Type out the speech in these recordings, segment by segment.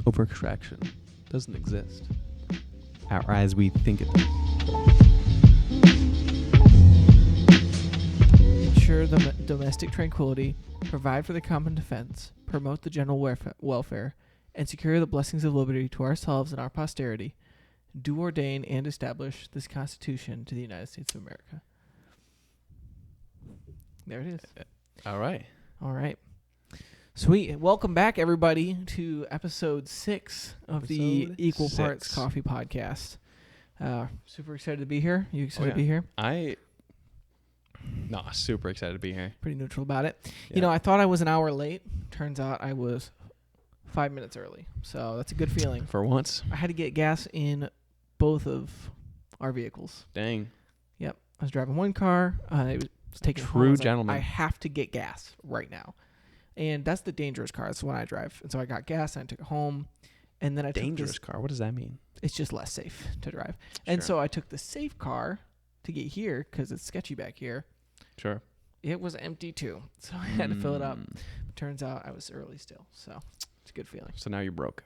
over-extraction doesn't exist. Or as we think it does. Ensure the domestic tranquility, provide for the common defense, promote the general welfare, and secure the blessings of liberty to ourselves and our posterity, do ordain and establish this Constitution to the United States of America. There it is. All right. All right. Sweet. Welcome back, everybody, to episode 6 of the Equal Parts Coffee Podcast. Super excited to be here. You excited to be here? Super excited to be here. Pretty neutral about it. Yeah. You know, I thought I was an hour late. Turns out I was 5 minutes early. So that's a good feeling. For once. I had to get gas in both of our vehicles. Dang. Yep. I was driving one car. I was taking True gentleman. I have to get gas right now. And that's the dangerous car. That's the one I drive. And so I got gas and I took it home. And then I dangerous car. What does that mean? It's just less safe to drive. Sure. And so I took the safe car to get here because it's sketchy back here. Sure. It was empty too. So I had to fill it up. Turns out I was early still. So it's a good feeling. So now you're broke.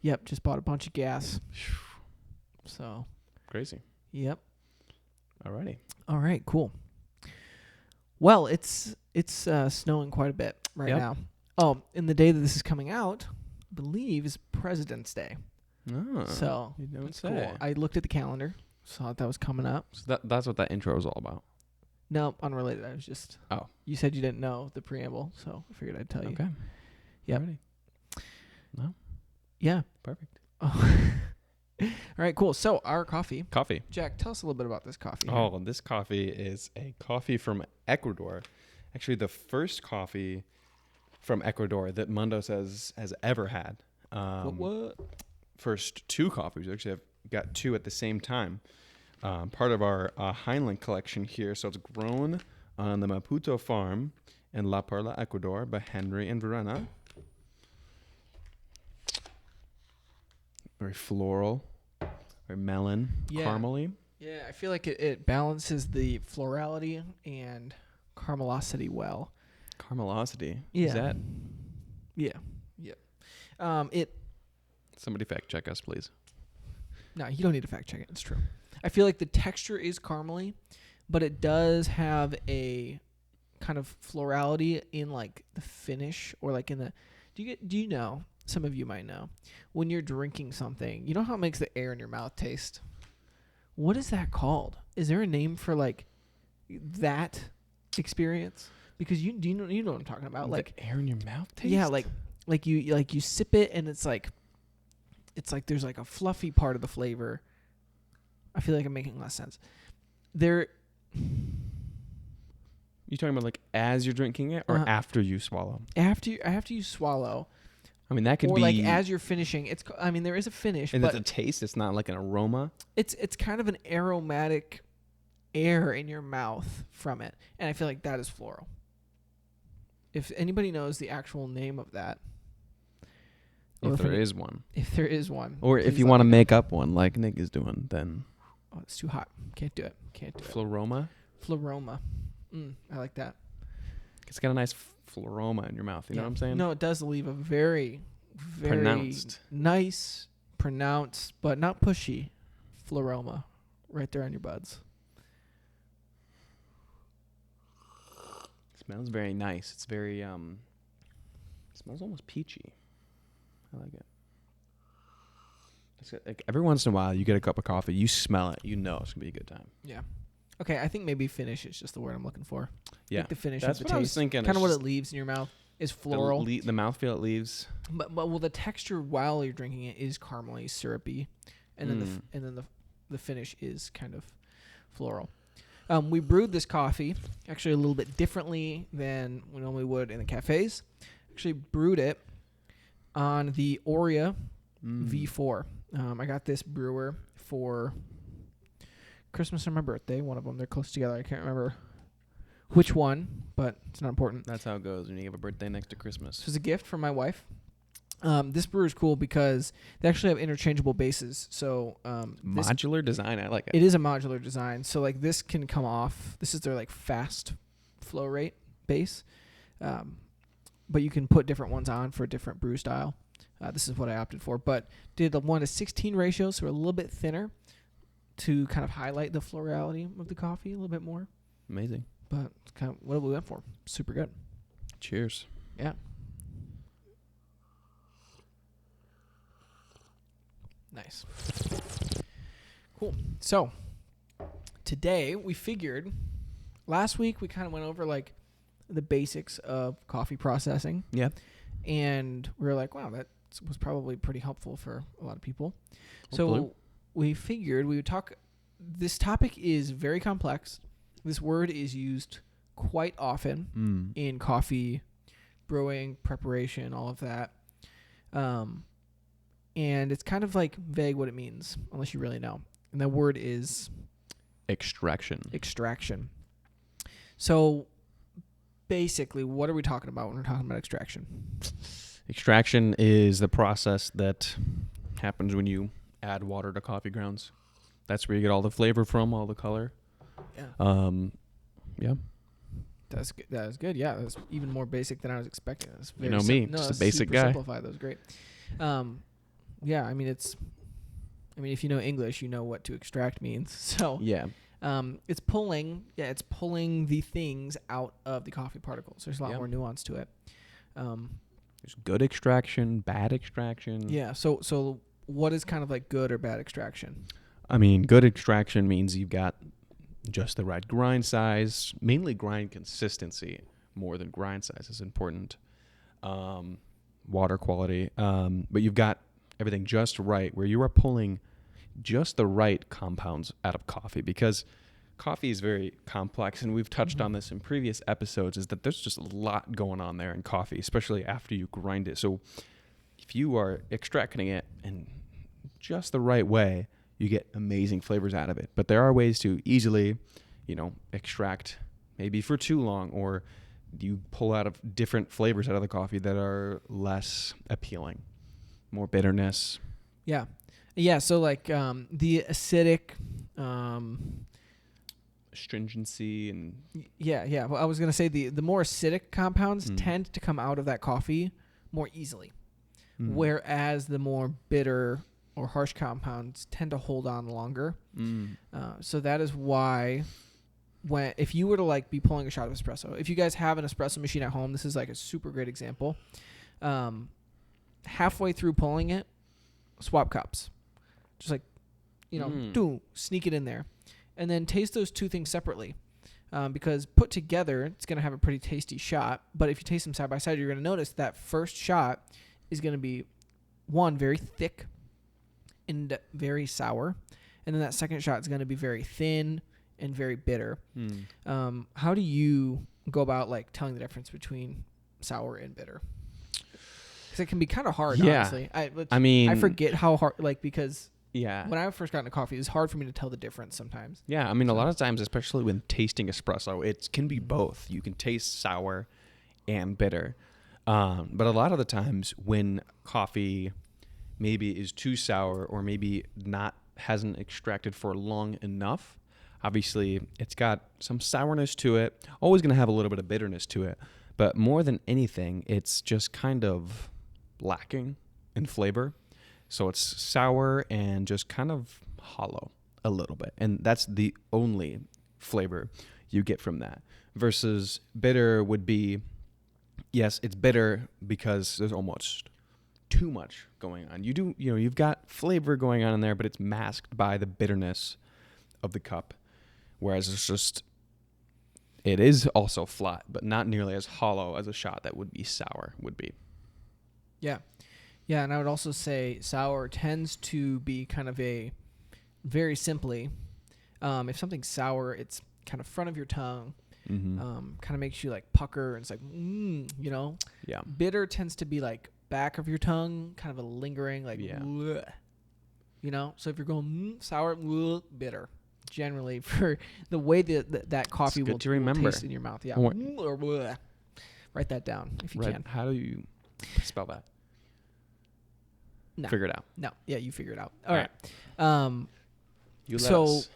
Yep. Just bought a bunch of gas. So. Crazy. Yep. Alrighty. All right. Cool. Well, it's snowing quite a bit now. Oh, and the day that this is coming out, I believe, is President's Day. Oh, so you don't say. Cool. I looked at the calendar, saw that was coming up. So that's what that intro is all about. No, unrelated. I was just. Oh. You said you didn't know the preamble, so I figured I'd tell you. Okay. Yep. Alrighty. No. Yeah. Perfect. Oh. All right, cool. So our coffee. Jack, tell us a little bit about this coffee. Oh, this coffee is a coffee from Ecuador. Actually, the first coffee from Ecuador that Mundos has ever had. What? First 2 coffees. Actually, I've got 2 at the same time. Part of our Heinlein collection here. So it's grown on the Maputo farm in La Perla, Ecuador by Henry and Verena. Very floral, very melon, caramely. Yeah, I feel like it balances the florality and caramelosity well. Caramelosity? Yeah. Is that? Yeah. Somebody fact check us, please. No, you don't need to fact check it. It's true. I feel like the texture is caramely, but it does have a kind of florality in like the finish or like in the. Do you know? Some of you might know when you're drinking something. You know how it makes the air in your mouth taste. What is that called? Is there a name for like that experience? Because you know what I'm talking about. Like the air in your mouth taste. Yeah, like you sip it and it's like there's like a fluffy part of the flavor. I feel like I'm making less sense. You talking about like as you're drinking it or after you swallow? After you swallow. I mean, that could be... Or like as you're finishing. There is a finish, and but... it's a taste. It's not like an aroma. It's kind of an aromatic air in your mouth from it. And I feel like that is floral. If anybody knows the actual name of that... If there is one. If there is one. Or if you want to make up one like Nick is doing, then... Oh, it's too hot. Can't do it. Floroma? Floroma. I like that. It's got a nice floroma in your mouth. You know what I'm saying? No, it does leave a very, very nice, pronounced, but not pushy floroma right there on your buds. It smells very nice. It's very, it smells almost peachy. I like it. Like every once in a while, you get a cup of coffee, you smell it, you know it's going to be a good time. Yeah. Okay, I think maybe finish is just the word I'm looking for. Yeah. Like the finish That's of the what taste. I was thinking. Kind of what it leaves in your mouth is floral. The mouthfeel it leaves. But well, the texture while you're drinking it is caramely, syrupy, and then the finish is kind of floral. We brewed this coffee actually a little bit differently than we normally would in the cafes. Actually brewed it on the Oria V4. I got this brewer for Christmas or my birthday, one of them. They're close together. I can't remember which one, but it's not important. That's how it goes when you have a birthday next to Christmas. This was a gift from my wife. This brewer is cool because they actually have interchangeable bases. So modular design, I like it. It is a modular design. So like this can come off. This is their like fast flow rate base, but you can put different ones on for a different brew style. This is what I opted for, but did a 1:16 ratio, so a little bit thinner to kind of highlight the florality of the coffee a little bit more. Amazing. But it's kind of what we went for. Super good. Cheers. Yeah. Nice. Cool. So today we figured, last week we kind of went over like the basics of coffee processing. Yeah. And we were like, wow, that was probably pretty helpful for a lot of people. Hopefully. So we figured we would talk. This topic is very complex. This word is used quite often in coffee brewing, preparation, all of that. And it's kind of like vague what it means, unless you really know. And that word is extraction. Extraction. So basically, what are we talking about when we're talking about extraction? Extraction is the process that happens when you add water to coffee grounds. That's where you get all the flavor from, all the color. Yeah. Yeah. That's good. That was good. Yeah, that's even more basic than I was expecting. That's very You know me, just a basic guy. Simplified. That was great. Yeah, I mean if you know English, you know what to extract means. So yeah. It's pulling the things out of the coffee particles. There's a lot more nuance to it. There's good extraction, bad extraction. Yeah. So what is kind of like good or bad extraction? I mean, good extraction means you've got just the right grind size, mainly grind consistency more than grind size is important. Water quality. But you've got everything just right where you are pulling just the right compounds out of coffee, because coffee is very complex, and we've touched on this in previous episodes, is that there's just a lot going on there in coffee, especially after you grind it. So if you are extracting it in just the right way, you get amazing flavors out of it. But there are ways to easily, extract maybe for too long, or you pull out of different flavors out of the coffee that are less appealing, more bitterness. Yeah. Yeah, so like the acidic astringency and yeah. Well, I was going to say the more acidic compounds tend to come out of that coffee more easily. Whereas the more bitter or harsh compounds tend to hold on longer. So that is why if you were to like be pulling a shot of espresso, if you guys have an espresso machine at home, this is like a super great example. Halfway through pulling it, swap cups. Just like, sneak it in there. And then taste those two things separately. Because put together, it's going to have a pretty tasty shot. But if you taste them side by side, you're going to notice that first shot is going to be, one, very thick and very sour. And then that second shot is going to be very thin and very bitter. How do you go about like telling the difference between sour and bitter? Because it can be kind of hard, honestly. I forget how hard, because when I first got into coffee, it's hard for me to tell the difference sometimes. Yeah, I mean, a lot of times, especially when tasting espresso, it can be both. You can taste sour and bitter. But a lot of the times when coffee maybe is too sour or maybe hasn't extracted for long enough, obviously it's got some sourness to it, always going to have a little bit of bitterness to it. But more than anything, it's just kind of lacking in flavor. So it's sour and just kind of hollow a little bit. And that's the only flavor you get from that. Versus bitter would be, yes, it's bitter because there's almost too much going on. You've got flavor going on in there, but it's masked by the bitterness of the cup. Whereas it is also flat, but not nearly as hollow as a shot that would be sour would be. Yeah. Yeah, and I would also say sour tends to be kind of very simply, if something's sour, it's kind of front of your tongue, kind of makes you like pucker, and it's like, Yeah. Bitter tends to be like back of your tongue, kind of a lingering, like, bleh, So if you're going sour, bitter, generally for the way that coffee will taste in your mouth. Yeah. Or bleh. Write that down if you can. How do you spell that? No. Figure it out. No. Yeah, you figure it out. All right.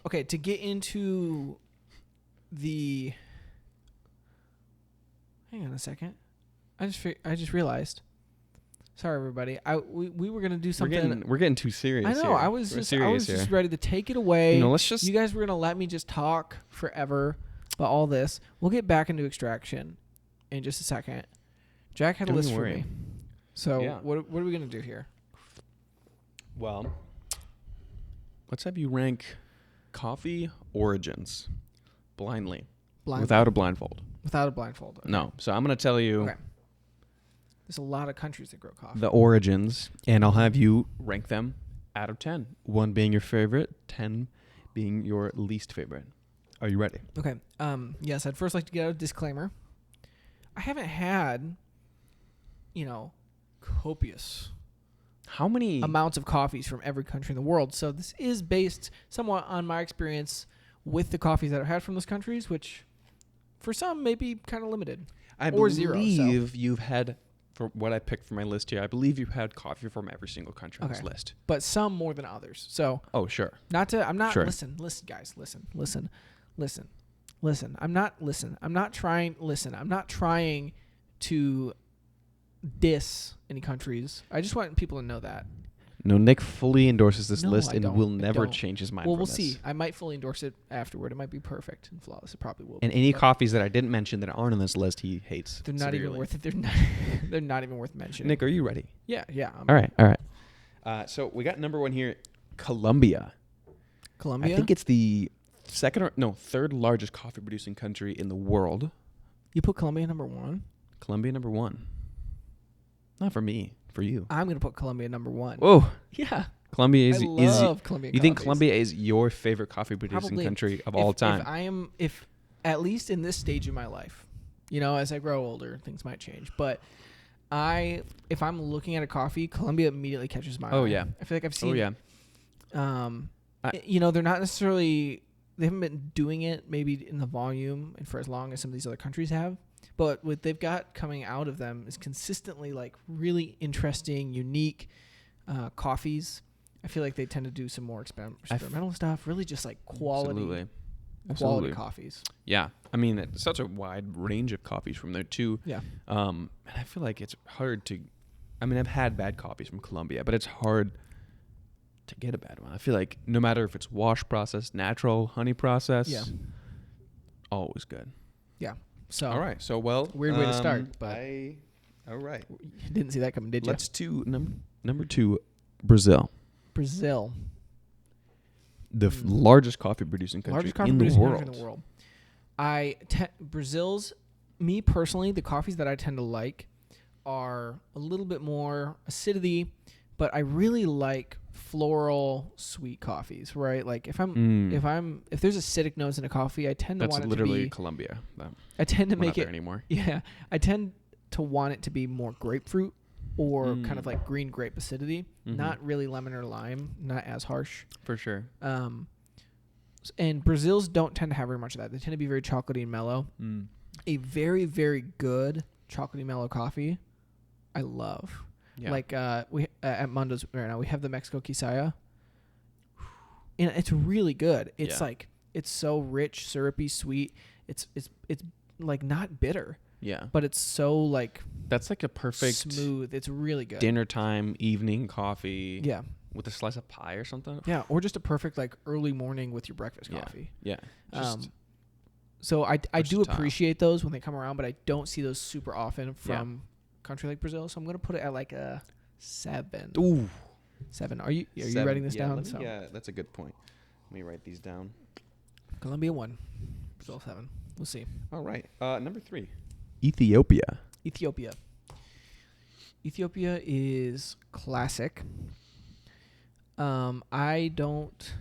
Okay, to get into the... Hang on a second. I just realized. Sorry, everybody. We were gonna do something. We're getting too serious. I know. Here. I was Serious just here. ready to take it away. You know, let's just. You guys were gonna let me just talk forever about all this. We'll get back into extraction in just a second. Jack had a list for me. So what are we gonna do here? Well, let's have you rank coffee origins blindly. Without a blindfold. Without a blindfold. Okay. No. So I'm gonna tell you. Okay. There's a lot of countries that grow coffee. The origins, and I'll have you rank them out of 10. 1 being your favorite, 10 being your least favorite. Are you ready? Okay. Yes, I'd first like to get out a disclaimer. I haven't had, copious How many amounts of coffees from every country in the world. So this is based somewhat on my experience with the coffees that I've had from those countries, which for some may be kind of limited. I or believe zero, you've had, for what I picked from my list here, I believe you've had coffee from every single country on this list. But some more than others. So oh, sure. I'm not sure. listen, guys, listen. I'm not trying to diss any countries. I just want people to know that. No, Nick fully endorses this No, list I and don't. will I never don't. change his mind. Well, from we'll this. see. I might fully endorse it afterward. It might be perfect and flawless. It probably will. And any coffees that I didn't mention that aren't on this list, he hates. They're not even worth it. They're not even worth mentioning. Nick, are you ready? Yeah. All right. So we got number 1 here, Colombia. Colombia. I think it's the third largest coffee producing country in the world. You put Colombia number 1. Colombia number 1. Not for me, for you. I'm gonna put Colombia number 1. Whoa. Yeah. Colombia is. I love Colombia. You think Colombia is your favorite coffee producing country of all time? If at least in this stage of my life, as I grow older, things might change. But if I'm looking at a coffee, Colombia immediately catches my eye. Oh yeah. I feel like I've seen. Oh yeah. They're not necessarily. They haven't been doing it maybe in the volume and for as long as some of these other countries have. But what they've got coming out of them is consistently like really interesting, unique coffees. I feel like they tend to do some more experimental stuff. Really, just like quality coffees. Yeah, I mean, it's such a wide range of coffees from there too. Yeah. And I feel like it's hard to. I mean, I've had bad coffees from Colombia, but it's hard to get a bad one. I feel like no matter if it's wash process, natural, honey process, always good. Yeah. So all right. So weird way to start, but all right. You didn't see that coming, did you? Let's do number 2, Brazil. Brazil, the largest coffee producing country in the world. Brazil's, me personally, the coffees that I tend to like are a little bit more acidity, but I really like floral sweet coffees, right? Like if there's acidic notes in a coffee, I tend to want it to be. That's literally Colombia. I tend to make it anymore. Yeah, I tend to want it to be more grapefruit or kind of like green grape acidity, not really lemon or lime, not as harsh. For sure. And Brazils don't tend to have very much of that. They tend to be very chocolatey and mellow. A very, very good chocolatey mellow coffee, I love. Yeah. Like we at Mundos right now, we have the Mexico Quisaya, and it's really good. It's like it's so rich, syrupy, sweet. It's like not bitter. Yeah. But it's so like that's like a perfect smooth. It's really good. Dinner time, evening coffee. Yeah. With a slice of pie or something. Yeah, or just a perfect like early morning with your breakfast coffee. Yeah. So I do appreciate those when they come around, but I don't see those super often from a country like Brazil. So I'm gonna put it at like a 7. Ooh. 7. Are you writing this down? Yeah, that's a good point. Let me write these down. Colombia 1, Brazil 7. We'll see. All right. Number 3. Ethiopia. Ethiopia is classic. I don't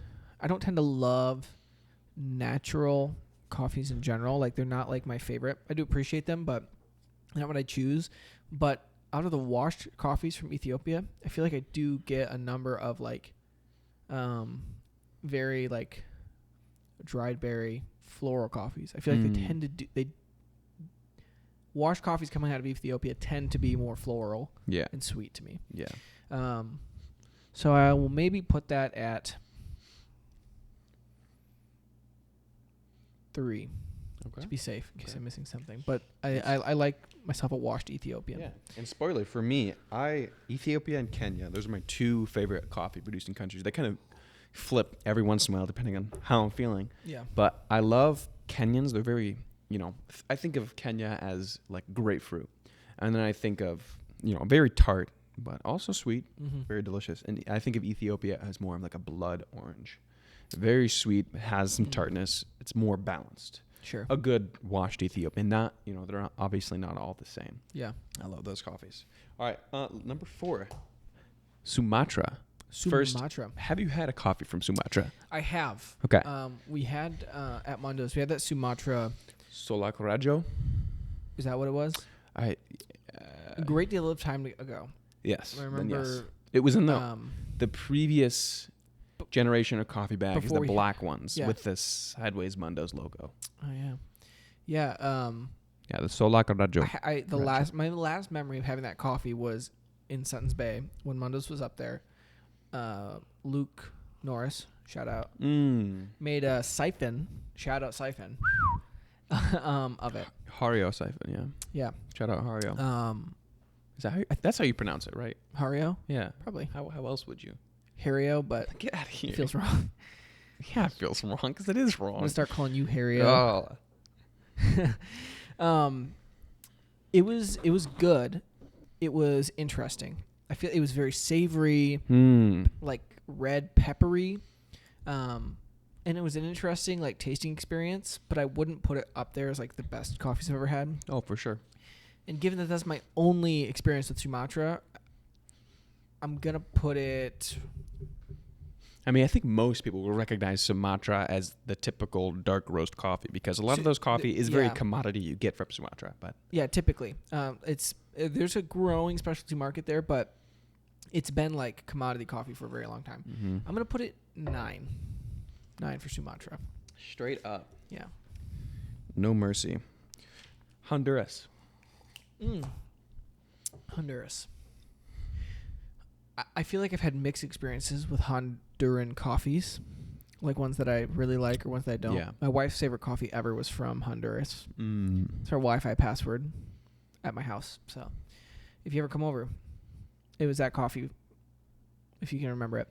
tend to love natural coffees in general. Like they're not like my favorite. I do appreciate them, but not what I choose. But out of the washed coffees from Ethiopia, I feel like I do get a number of like, very like dried berry floral coffees. I feel like they tend to washed coffees coming out of Ethiopia tend to be more floral and sweet to me. Yeah. So I will maybe put that at 3. Okay. to be safe in case I'm missing something. But I like myself a washed Ethiopian. Yeah. And spoiler for me, Ethiopia and Kenya, those are my two favorite coffee producing countries. They kind of flip every once in a while depending on how I'm feeling. Yeah. But I love Kenyans. They're very, I think of Kenya as like grapefruit. And then I think of, very tart, but also sweet, very delicious. And I think of Ethiopia as more of like a blood orange. Very sweet, has some tartness. It's more balanced. Sure. A good washed Ethiopian. Not, they're obviously not all the same. Yeah. I love those coffees. All right, number 4, Sumatra. Sumatra. First, have you had a coffee from Sumatra? I have. Okay. We had at Mundos, we had that Sumatra. Solak Rajo? Is that what it was? A great deal of time ago. Yes. I remember. Yes. It was in the previous generation of coffee bags, the black ones with the sideways Mundos logo. Oh yeah, yeah. Yeah, the Solak Rajo. My last memory of having that coffee was in Suttons Bay when Mundos was up there. Luke Norris, shout out, made a siphon. Shout out siphon. Of it. Hario siphon, yeah. Shout out Hario. Is that that's how you pronounce it, right? Hario? Yeah. Probably. How else would you? Hario, but get out of here. It feels wrong. Yeah, it feels wrong because it is wrong. I'm gonna start calling you Hario. Oh. It was good. It was interesting. I feel it was very savory, like red peppery. And it was an interesting like tasting experience, but I wouldn't put it up there as like the best coffees I've ever had. Oh, for sure. And given that that's my only experience with Sumatra, I'm going to put it... I mean, I think most people will recognize Sumatra as the typical dark roast coffee because a lot of those coffee is very commodity you get from Sumatra. But yeah, typically. There's a growing specialty market there, but it's been like commodity coffee for a very long time. Mm-hmm. I'm going to put it 9. 9 for Sumatra. Straight up. Yeah. No mercy. Honduras. Honduras. I feel like I've had mixed experiences with Honduran coffees, like ones that I really like or ones that I don't. Yeah. My wife's favorite coffee ever was from Honduras. It's her Wi-Fi password at my house. So if you ever come over, it was that coffee, if you can remember it.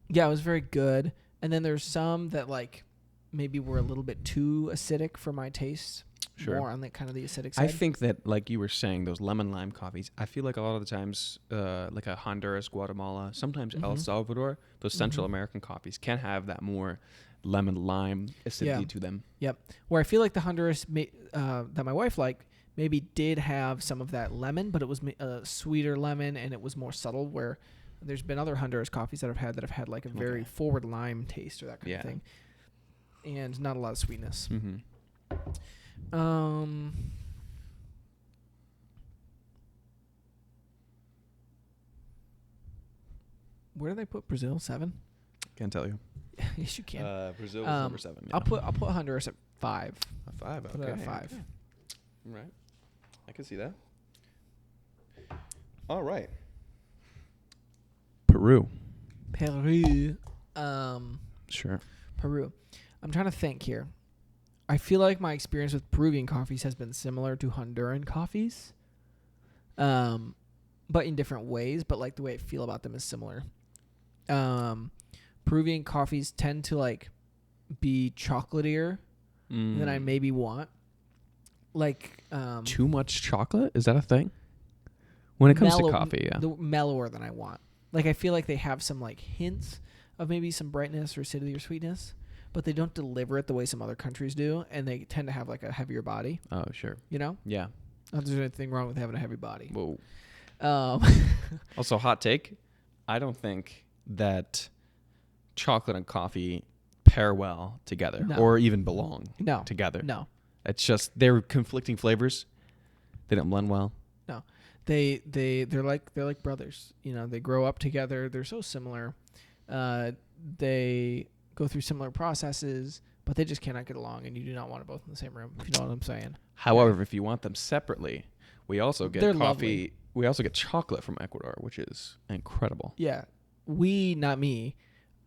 Yeah, it was very good. And then there's some that like maybe were a little bit too acidic for my taste. Sure. More on the kind of the acidic side. I think that, like you were saying, those lemon lime coffees, I feel like a lot of the times, like a Honduras, Guatemala, sometimes El Salvador, those Central American coffees can have that more lemon lime acidity to them. Yep. Where I feel like the Honduras that my wife liked maybe did have some of that lemon, but it was a sweeter lemon and it was more subtle, where there's been other Honduras coffees that have had like a very forward lime taste or that kind of thing. And not a lot of sweetness. Mm-hmm. Where did they put Brazil? 7? Can't tell you. Yes, you can. Brazil is number 7. Yeah. I'll put Honduras at 5. A 5. Okay. Put it at 5. Okay. Right. I can see that. All right. Peru. Sure. Peru. I'm trying to think here. I feel like my experience with Peruvian coffees has been similar to Honduran coffees, but in different ways. But like the way I feel about them is similar. Peruvian coffees tend to like be chocolatier than I maybe want. Like too much chocolate? Is that a thing? When it comes to coffee, yeah, mellower than I want. Like I feel like they have some like hints of maybe some brightness or acidity or sweetness, but they don't deliver it the way some other countries do, and they tend to have like a heavier body. Oh, sure. You know? Yeah. Not that there's anything wrong with having a heavy body. Whoa. Also, hot take. I don't think that chocolate and coffee pair well together or even belong together. No. It's just they're conflicting flavors. They don't blend well. No. They're like brothers. You know, they grow up together. They're so similar. They go through similar processes, but they just cannot get along, and you do not want them both in the same room, if you know what I'm saying. However, if you want them separately, we also get coffee. Lovely. We also get chocolate from Ecuador, which is incredible. Yeah. Not me.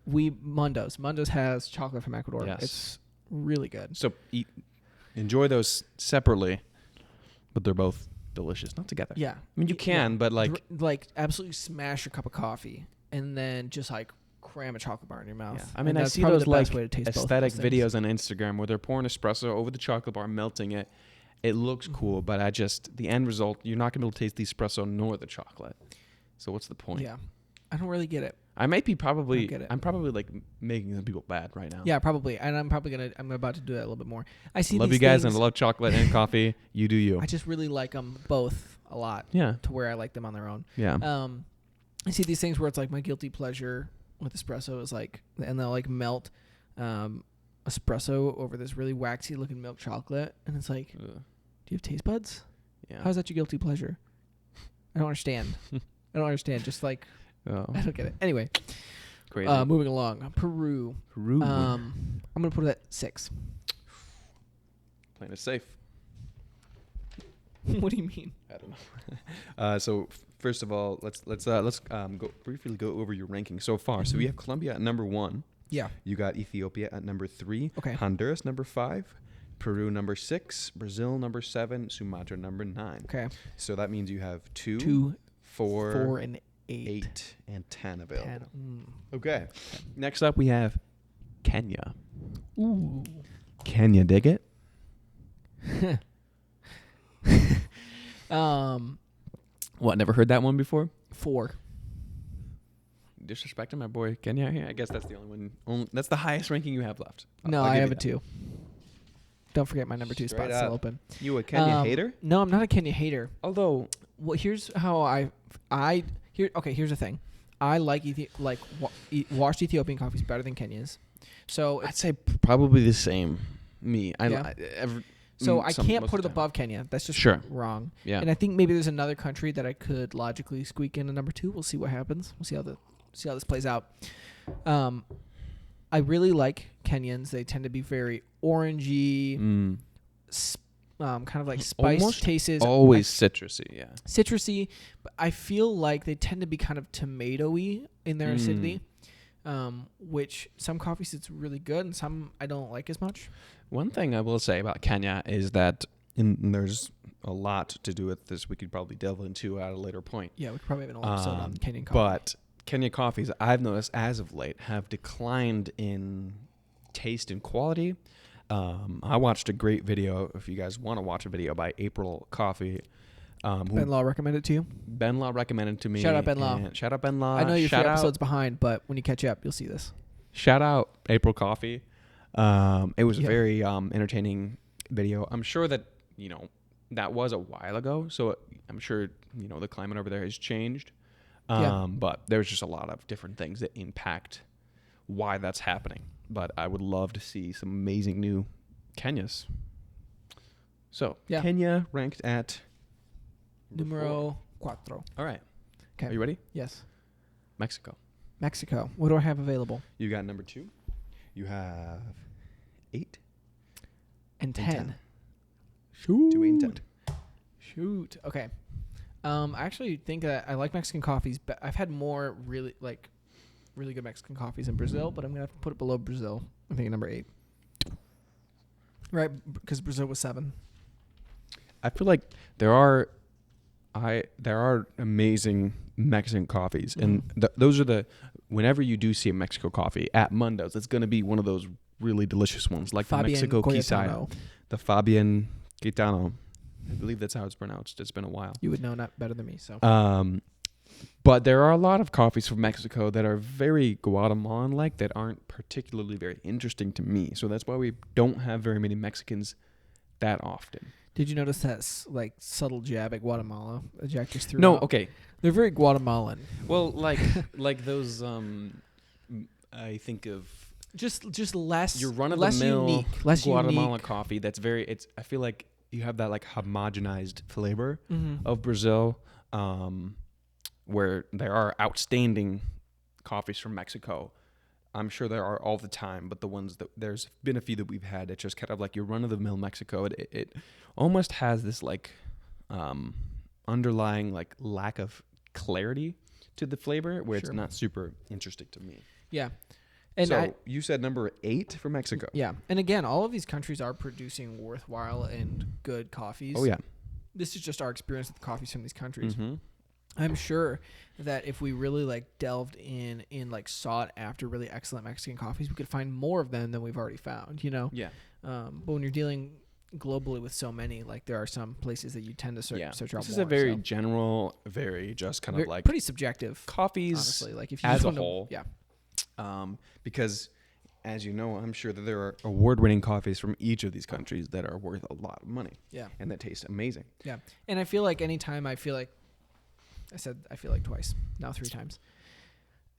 Mundos. Mundos has chocolate from Ecuador. Yes. It's Really good. So enjoy those separately, but they're both delicious, not together. Yeah. I mean, you can, but like absolutely smash your cup of coffee and then just like cram a chocolate bar in your mouth. Yeah. I mean, and I see those like aesthetic videos videos on Instagram where they're pouring espresso over the chocolate bar, melting it. It looks cool, but the end result, you're not going to be able to taste the espresso nor the chocolate. So what's the point? Yeah. I don't really get it. I'm probably like making some people bad right now. Yeah, probably. And I'm about to do that a little bit more. I see love these you guys things, and I love chocolate and coffee. You do you. I just really like them both a lot. Yeah. To where I like them on their own. Yeah. I see these things where it's like my guilty pleasure with espresso is like, and they'll like melt espresso over this really waxy looking milk chocolate. And it's like, do you have taste buds? Yeah. How's that your guilty pleasure? I don't understand. Just like, I don't get it. Anyway, crazy. Moving along. Peru. I'm gonna put it at 6. Playing it safe. What do you mean? I don't know. So first of all, let's briefly go over your ranking so far. So we have Colombia at number 1. Yeah. You got Ethiopia at number 3. Okay. Honduras number 5. Peru number 6. Brazil number 7. Sumatra number 9. Okay. So that means you have 2, 2, 4, and 8. and 10 available. 10. Okay. Next up, we have Kenya. Ooh. Kenya, dig it? What? Never heard that one before? 4. Disrespecting my boy Kenya here. I guess that's the only one. That's the highest ranking you have left. No, I'll I give have you a 2. Don't forget my number 2 Straight spot's up. still open. You a Kenya hater? No, I'm not a Kenya hater. Although, Well, here's how here's the thing. I like washed Ethiopian coffees better than Kenya's. So I'd say probably the same. Me, I can't put it above Kenya. That's just wrong. Yeah. And I think maybe there's another country that I could logically squeak in a number 2. We'll see what happens. We'll see how this plays out. I really like Kenyans. They tend to be very orangey, kind of like spice Almost tastes. always citrusy, yeah. Citrusy, but I feel like they tend to be kind of tomatoey in their acidity, which some coffees it's really good and some I don't like as much. One thing I will say about Kenya is that there's a lot to do with this we could probably delve into at a later point. Yeah, we could probably have an whole episode on Kenyan coffee. But Kenya coffees, I've noticed as of late, have declined in taste and quality. I watched a great video, if you guys want to watch a video, by April Coffee. Ben Law recommended it to you? Ben Law recommended it to me. Shout out Ben Law. Shout out Ben Law. I know you're 3 episodes behind, but when you catch up, you'll see this. Shout out April Coffee. It was a very entertaining video. I'm sure that, that was a while ago, so I'm sure, the climate over there has changed. But there's just a lot of different things that impact why that's happening. But I would love to see some amazing new Kenyas. So, Kenya ranked at numero 4. All right. Okay. Are you ready? Yes. Mexico. What do I have available? You got number 2. You have 8. And 10. Shoot. 2, 8, and 10. Shoot. Okay. I actually think that I like Mexican coffees, but I've had more really good Mexican coffees in Brazil, but I'm going to have to put it below Brazil. I think number 8. Right, because Brazil was 7. I feel like there are amazing Mexican coffees, and those are whenever you do see a Mexico coffee at Mundos, it's going to be one of those really delicious ones, like Fabian the Mexico Cayetano. Quisaya, the Fabian Gitano. I believe that's how it's pronounced. It's been a while. You would know not better than me, so. But there are a lot of coffees from Mexico that are very Guatemalan-like that aren't particularly very interesting to me. So that's why we don't have very many Mexicans that often. Did you notice that subtle jab at Guatemala? Jack just threw No, out? okay. They're very Guatemalan. Well, like those. I think of just less. Your run-of-the-mill unique, less Guatemalan unique. coffee. That's very. I feel like you have that like homogenized flavor of Brazil, where there are outstanding coffees from Mexico. I'm sure there are all the time, but the ones that there's been a few that we've had. It's just kind of like your run-of-the-mill Mexico. It almost has this like underlying like lack of clarity to the flavor, where it's not super interesting to me. Yeah, And so you said number 8 for Mexico. Yeah. And again, all of these countries are producing worthwhile and good coffees. Oh, yeah. This is just our experience with coffees from these countries. Mm-hmm. I'm sure that if we really like delved in like sought after really excellent Mexican coffees, we could find more of them than we've already found, you know? Yeah. But when you're dealing globally with so many, like there are some places that you tend to search out more. This is a very general, very just kind of like pretty subjective coffees, honestly. Like if you as just a want whole. Yeah. Because as you know, I'm sure that there are award-winning coffees from each of these countries that are worth a lot of money. Yeah. And that taste amazing. Yeah. And I feel like anytime I feel like twice, now 3 times.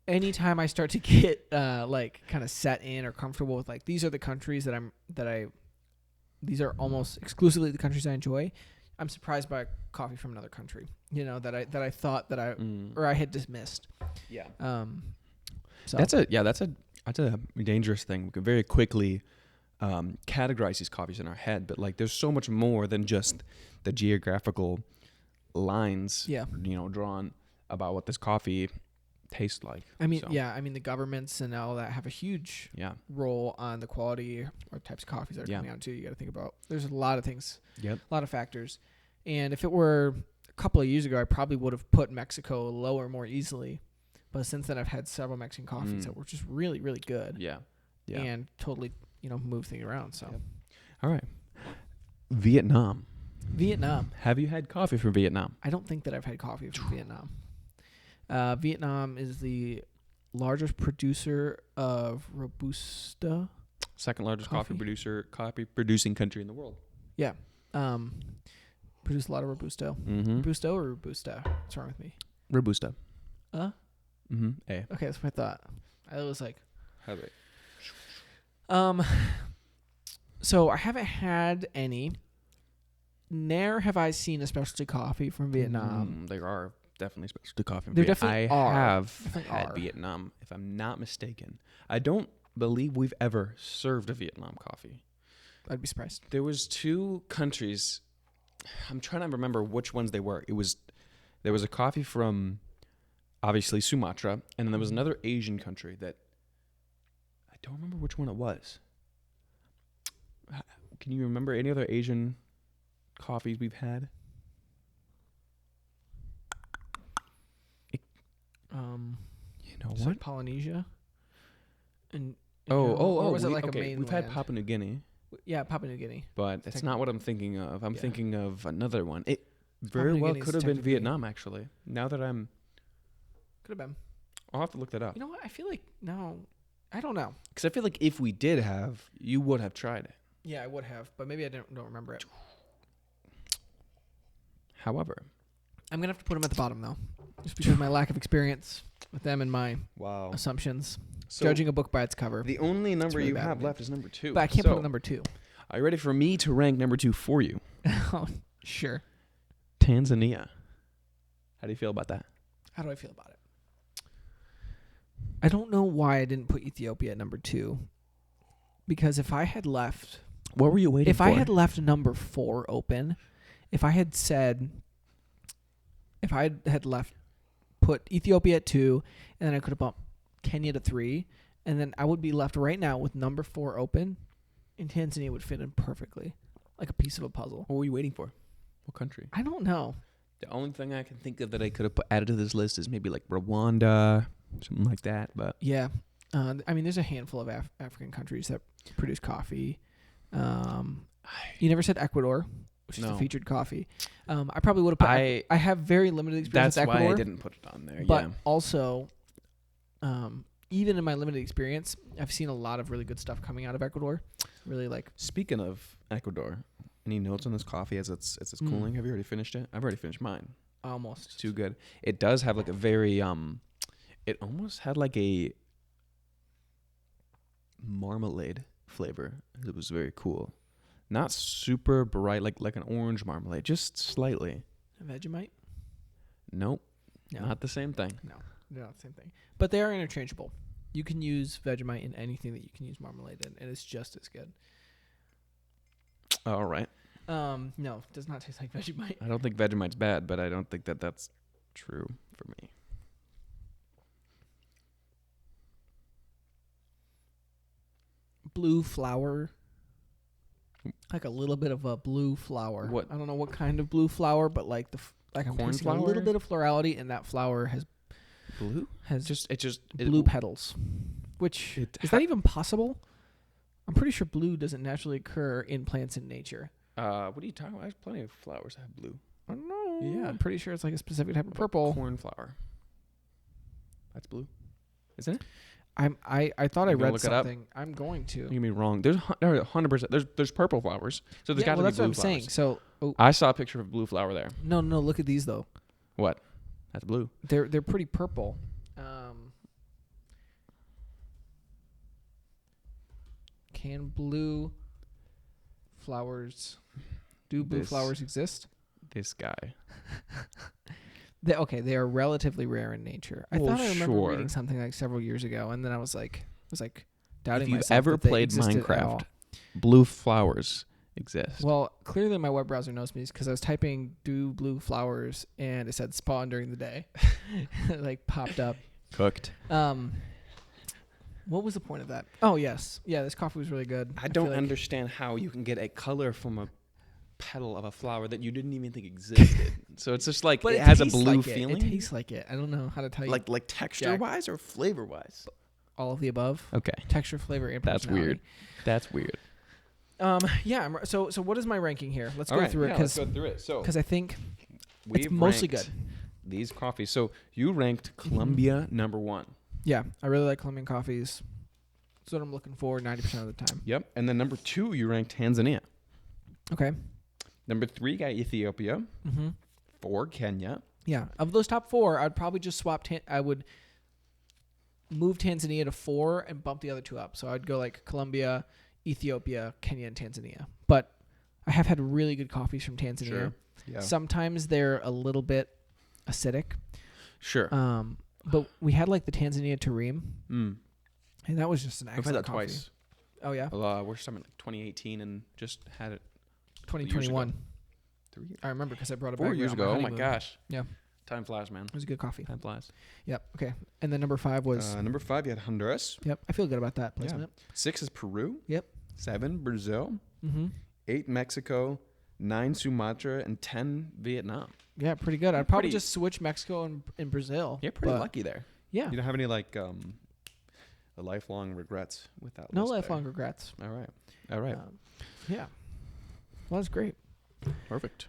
Anytime I start to get like kind of set in or comfortable with like these are the countries these are almost exclusively the countries I enjoy, I'm surprised by coffee from another country, you know, that I thought that I had dismissed. Yeah. So that's a dangerous thing. We can very quickly categorize these coffees in our head, but like there's so much more than just the geographical lines, drawn about what this coffee tastes like. I mean, the governments and all that have a huge role on the quality or types of coffees that are coming out too. You got to think about. There's a lot of things, a lot of factors, and if it were a couple of years ago, I probably would have put Mexico lower more easily. But since then, I've had several Mexican coffees that were just really, really good. Yeah. And totally, moved things around. So, all right, Vietnam. Have you had coffee from Vietnam? I don't think that I've had coffee from Vietnam. Vietnam is the largest producer of Robusta. Second largest coffee producing country in the world. Yeah. Produce a lot of Robusta. Mm-hmm. Robusto or Robusta? What's wrong with me? Robusta. Mm-hmm. A. Okay, that's what I thought. I was like... How do So I haven't had any. Ne'er have I seen a specialty coffee from Vietnam. There are definitely specialty coffee from Vietnam. I have had Vietnam, if I'm not mistaken. I don't believe we've ever served a Vietnam coffee. I'd be surprised. There was 2 countries. I'm trying to remember which ones they were. There was a coffee from obviously Sumatra, and then there was another Asian country that I don't remember which one it was. Can you remember any other Asian coffees we've had? You know what? Like Polynesia. And or was it like a mainland? We've had Papua New Guinea. Yeah, Papua New Guinea. But that's not what I'm thinking of. I'm thinking of another one. It very well could have been Vietnam, actually. Now that could have been. I'll have to look that up. You know what? I feel like no, I don't know. Because I feel like if we did have, you would have tried it. Yeah, I would have, but maybe I don't remember it. However, I'm gonna have to put them at the bottom though, just because of my lack of experience with them and my assumptions. So judging a book by its cover. The only number you have left is number 2. But I can't put it number 2. Are you ready for me to rank number 2 for you? Oh, sure. Tanzania. How do you feel about that? How do I feel about it? I don't know why I didn't put Ethiopia at number 2. Because if I had left... What were you waiting for? If I had left number 4 open, if I had put Ethiopia at 2, and then I could have bumped Kenya to 3, and then I would be left right now with number 4 open, and Tanzania would fit in perfectly, like a piece of a puzzle. What were you waiting for? What country? I don't know. The only thing I can think of that I could have added to this list is maybe like Rwanda, something like that. But yeah, I mean, there's a handful of African countries that produce coffee. You never said Ecuador, which is the featured coffee. I probably would have put. I have very limited experience with Ecuador. That's why I didn't put it on there. But also, even in my limited experience, I've seen a lot of really good stuff coming out of Ecuador. Really like. Speaking of Ecuador, any notes on this coffee as it's cooling? Have you already finished it? I've already finished mine. Almost. It's too good. It does have like a very it almost had like a marmalade flavor. It was very cool. Not super bright like an orange marmalade, just slightly. Vegemite? Nope. No. Not the same thing. No, they're not the same thing. But they are interchangeable. You can use Vegemite in anything that you can use marmalade in, and it's just as good. All right. No, it does not taste like Vegemite. I don't think Vegemite's bad, but I don't think that that's true for me. blue flower. Like a little bit of a blue flower. What? I don't know what kind of blue flower, but like I'm Corn tasting a flower? little bit of florality, and that flower has Blue? blue petals. Which is that even possible? I'm pretty sure blue doesn't naturally occur in plants in nature. What are you talking about? There's plenty of flowers that have blue. I don't know. Yeah. I'm pretty sure it's like a specific type of purple. Cornflower. That's blue, isn't it? I thought I You gonna read look it up? something. I'm going to. You can be wrong. There's 100%. There's purple flowers. So there's got to be that's blue what I'm flowers. saying. So I saw a picture of a blue flower there. no, look at these though. What? That's blue. They're pretty purple. Can blue flowers? Do blue flowers exist? This guy. They are relatively rare in nature. I thought I remember sure. reading something like several years ago, and then I was like doubting If you've myself. ever that they played existed at all. Minecraft, blue flowers exist. Well, clearly my web browser knows me because I was typing "do blue flowers" and it said "spawn during the day." It like popped up. Cooked. What was the point of that? Oh yes, yeah. This coffee was really good. I don't understand how you can get a color from a petal of a flower that you didn't even think existed. So it's just like it has a blue feeling. It tastes like it. I don't know how to tell you. Like texture wise or flavor wise. All of the above. Okay. Texture, flavor, and That's personality. weird. That's weird. Yeah. So what is my ranking here? Let's go through it let's go through it. So because I think it's we've mostly good. These coffees. So you ranked Colombia number 1. Yeah, I really like Colombian coffees. That's what I'm looking for 90% of the time. Yep. And then number 2, you ranked Tanzania. Okay. Number 3 got Ethiopia. Mm-hmm. 4, Kenya. Yeah. Of those top 4, I'd probably just swap. I would move Tanzania to 4 and bump the other 2 up. So I'd go like Colombia, Ethiopia, Kenya, and Tanzania. But I have had really good coffees from Tanzania. Sure. Yeah. Sometimes they're a little bit acidic. Sure. But we had like the Tanzania Tarim. Mm. And that was just an I've excellent had that coffee. twice. Oh, yeah? We're starting like 2018 and just had it 2021. 3 years. I remember because I brought it 4 back. years on my ago. Oh, my honeymoon. gosh. Yeah. Time flies, man. It was a good coffee. Time flies. Yep. Okay. And then number 5 was... number 5, you had Honduras. Yep. I feel good about that placement. 6 is Peru. Yep. 7, Brazil. Mm-hmm. 8, Mexico. 9, Sumatra. And 10, Vietnam. Yeah, pretty good. I'd probably just switch Mexico and Brazil. You're pretty lucky there. Yeah. You don't have any like lifelong regrets with that No list lifelong regrets. All right. Yeah. Well, that's great. Perfect.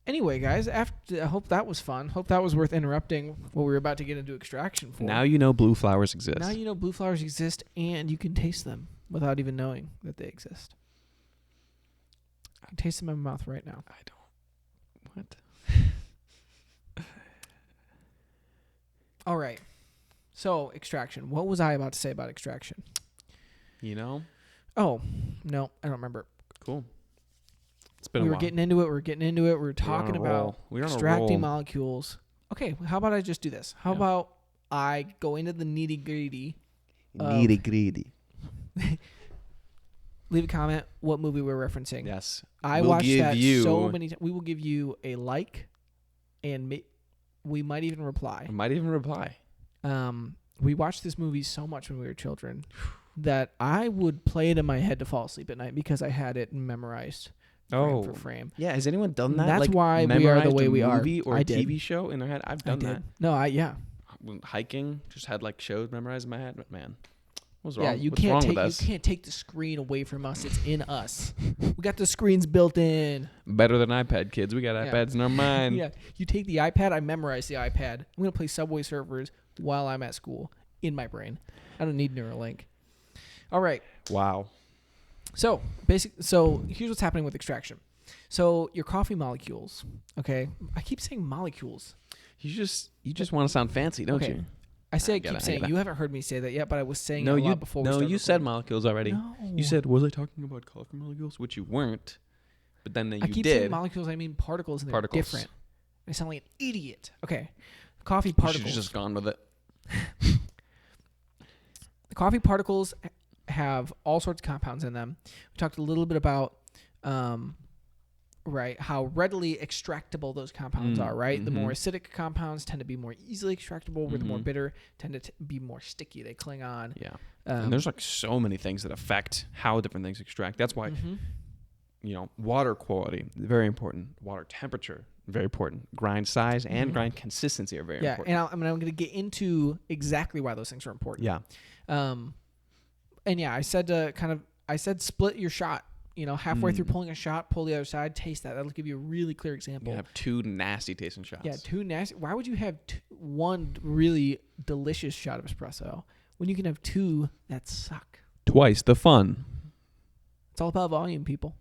Anyway, guys, I hope that was fun. Hope that was worth interrupting what we were about to get into extraction for. Now you know blue flowers exist. Now you know blue flowers exist, and you can taste them without even knowing that they exist. I can taste them in my mouth right now. I don't. What? All right. So, extraction. What was I about to say about extraction? You know? Oh, no, I don't remember. Cool. It's been a while. We were getting into it. We were talking about extracting molecules. Okay, how about I just do this? How about I go into the nitty-gritty? Nitty-gritty. Leave a comment what movie we're referencing. Yes. I watched that so many times. We will give you a like, and we might even reply. We watched this movie so much when we were children that I would play it in my head to fall asleep at night because I had it memorized frame for frame. Yeah, has anyone done that? That's why we are the way we are. Movie or I a did. TV show in their head? I've done that. No, yeah. When hiking, just had like shows memorized in my head. But man, what's wrong? Yeah, you what's wrong with you us? can't take the screen away from us. It's in us. We got the screens built in. Better than iPad, kids. We got iPads in our mind. Yeah, you take the iPad. I memorize the iPad. I'm gonna play Subway Surfers while I'm at school in my brain. I don't need Neuralink. All right. Wow. So here's what's happening with extraction. So your coffee molecules. Okay, I keep saying molecules. You just want to sound fancy, don't you? I keep saying. You haven't heard me say that yet, but I was saying it a lot before. No, you said molecules already. No. You said, was I talking about coffee molecules? Which you weren't. But then you did. I keep saying molecules. I mean particles, and they're different. I sound like an idiot. Okay, coffee particles. You should have just gone with it. The coffee particles have all sorts of compounds in them. We talked a little bit about right, how readily extractable those compounds are, right? The Mm-hmm. more acidic compounds tend to be more easily extractable, where the more bitter tend to be more sticky. They cling on. Yeah. And there's like so many things that affect how different things extract. That's why, water quality, very important. Water temperature, very important. Grind size and grind consistency are very important. Yeah, and I'm going to get into exactly why those things are important. Yeah. I said split your shot. Halfway through pulling a shot, pull the other side, taste that. That'll give you a really clear example. You have 2 nasty tasting shots. Yeah, 2 nasty. Why would you have one really delicious shot of espresso when you can have 2 that suck? Twice the fun. It's all about volume, people.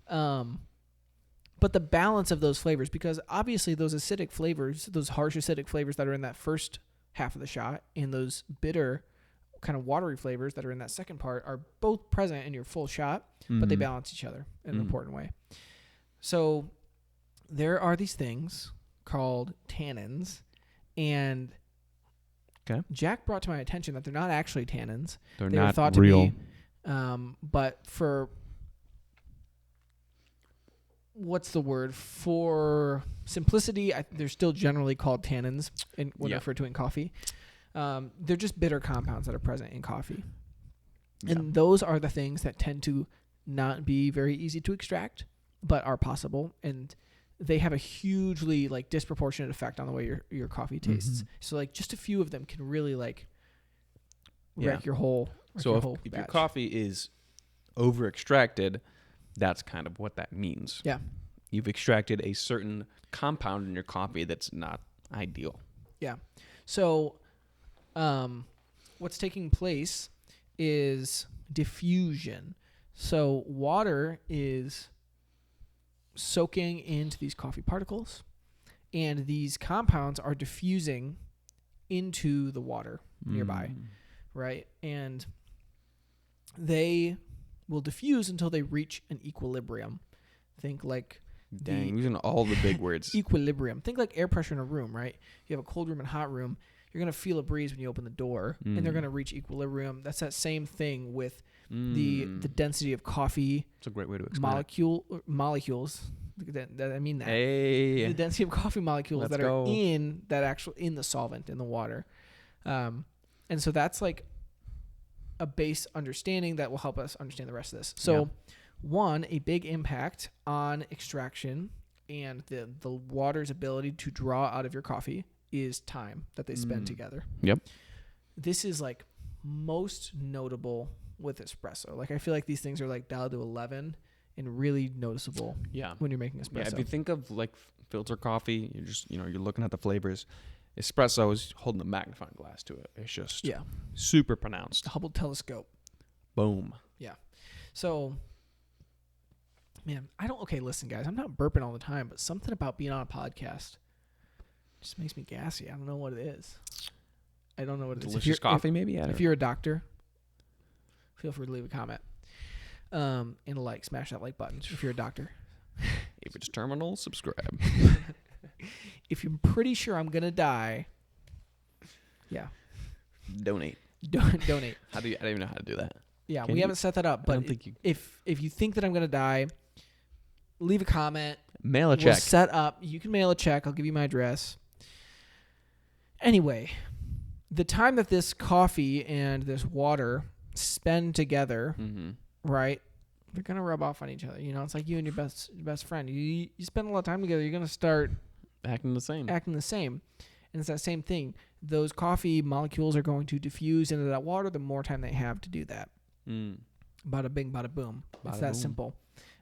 But the balance of those flavors, because obviously those acidic flavors, those harsh acidic flavors that are in that first half of the shot, and those bitter kind of watery flavors that are in that second part are both present in your full shot, but they balance each other in an important way. So there are these things called tannins, and Jack brought to my attention that they're not actually tannins. They're They not were thought real. to be, but for what's the word? For simplicity, they're still generally called tannins when referred to in coffee. They're just bitter compounds that are present in coffee. Yeah. And those are the things that tend to not be very easy to extract, but are possible. And they have a hugely disproportionate effect on the way your coffee tastes. So just a few of them can really wreck your whole So if your coffee is over extracted, that's kind of what that means. Yeah. You've extracted a certain compound in your coffee that's not ideal. Yeah. So what's taking place is diffusion. So water is soaking into these coffee particles, and these compounds are diffusing into the water nearby, right? And they will diffuse until they reach an equilibrium. Think using all the big words. Equilibrium. Think like air pressure in a room, right? You have a cold room and hot room. You're going to feel a breeze when you open the door, and they're going to reach equilibrium. That's that same thing with the density of coffee. It's a great way to explain molecules. I mean that. Hey. The density of coffee molecules that are in the solvent in the water. And so that's a base understanding that will help us understand the rest of this. So one, a big impact on extraction and the water's ability to draw out of your coffee is time that they spend together. Yep. This is most notable with espresso. I feel like these things are dialed to 11 and really noticeable when you're making espresso. Yeah, if you think of filter coffee, you're just you're looking at the flavors. Espresso is holding a magnifying glass to it. It's just super pronounced. The Hubble telescope. Boom. Yeah. So, man, listen, guys, I'm not burping all the time, but something about being on a podcast just makes me gassy. I don't know what it is. Delicious coffee, maybe? If you're a doctor, feel free to leave a comment. And smash that like button if you're a doctor. If it's terminal, subscribe. If you're pretty sure I'm going to die, donate. Donate. I don't even know how to do that. Yeah, we haven't set that up, but if you think that I'm going to die, leave a comment. Mail a check. We'll set up. You can mail a check. I'll give you my address. Anyway, the time that this coffee and this water spend together, right, they're going to rub off on each other. It's like you and your best friend. You spend a lot of time together, you're going to start acting the same. And it's that same thing. Those coffee molecules are going to diffuse into that water the more time they have to do that. Bada bing, bada boom. It's that simple.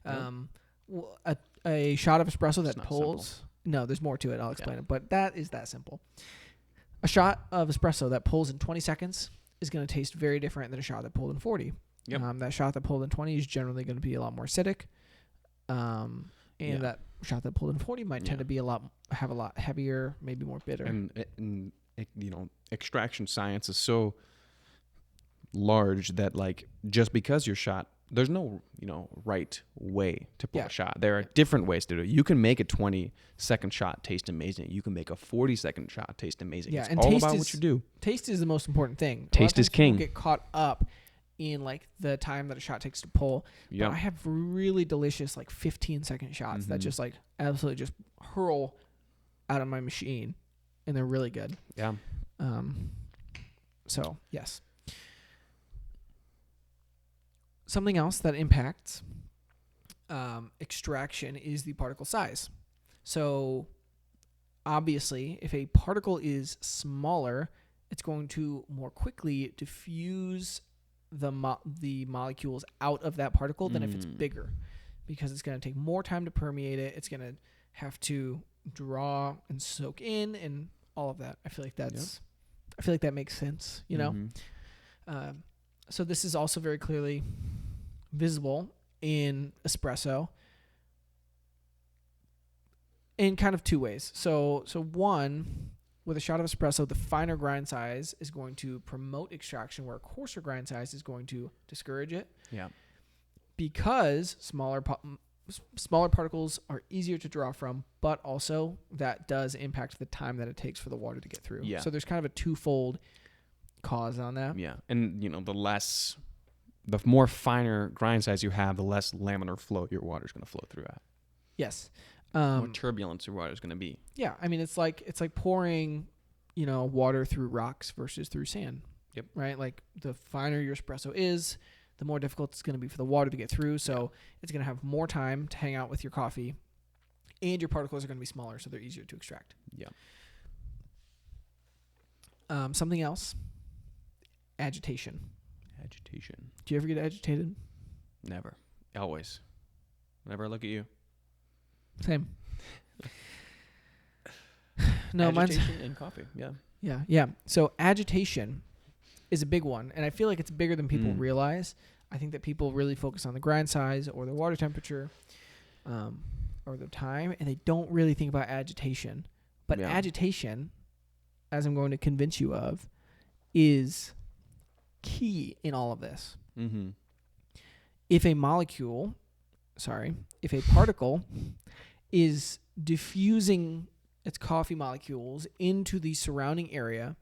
A shot of espresso that pulls... Simple. No, there's more to it. I'll explain it. But that is that simple. A shot of espresso that pulls in 20 seconds is going to taste very different than a shot that pulled in 40. Yep. That shot that pulled in 20 is generally going to be a lot more acidic. That shot that pulled in 40 might tend to be have a lot heavier, maybe more bitter. And extraction science is so large that just because your shot, there's no right way to pull a shot. There are different ways to do it. You can make a 20-second shot taste amazing. You can make a 40-second shot taste amazing. It's all about what you do. Taste is the most important thing. Taste is king. People get caught up in like the time that a shot takes to pull. Yep. But I have really delicious like 15-second shots that just like absolutely just hurl out of my machine, and they're really good. Yeah. So yes. Something else that impacts extraction is the particle size. So obviously, if a particle is smaller, it's going to more quickly diffuse the molecules out of that particle than if it's bigger, because it's going to take more time to permeate it. It's going to have to draw and soak in and all of that. I feel like that makes sense, you know? So this is also very clearly visible in espresso in kind of two ways. So one, with a shot of espresso, the finer grind size is going to promote extraction, where a coarser grind size is going to discourage it. Yeah. Because smaller particles are easier to draw from, but also that does impact the time that it takes for the water to get through. Yeah. So there's kind of a twofold cause on that. Yeah. And, the more finer grind size you have, the less laminar flow your water's going to flow through at. Yes. More turbulence your water's going to be. Yeah. I mean, it's like pouring, water through rocks versus through sand. Yep. Right? Like the finer your espresso is, the more difficult it's going to be for the water to get through. So it's going to have more time to hang out with your coffee, and your particles are going to be smaller, so they're easier to extract. Yeah. Something else, agitation. Agitation. Do you ever get agitated? Never. Always. Whenever I look at you. Same. No, agitation and coffee. Yeah. Yeah. So agitation is a big one, and I feel like it's bigger than people realize. I think that people really focus on the grind size or the water temperature, or the time, and they don't really think about agitation. But agitation, as I'm going to convince you of, is key in all of this. Mm-hmm. If a particle is diffusing its coffee molecules into the surrounding area,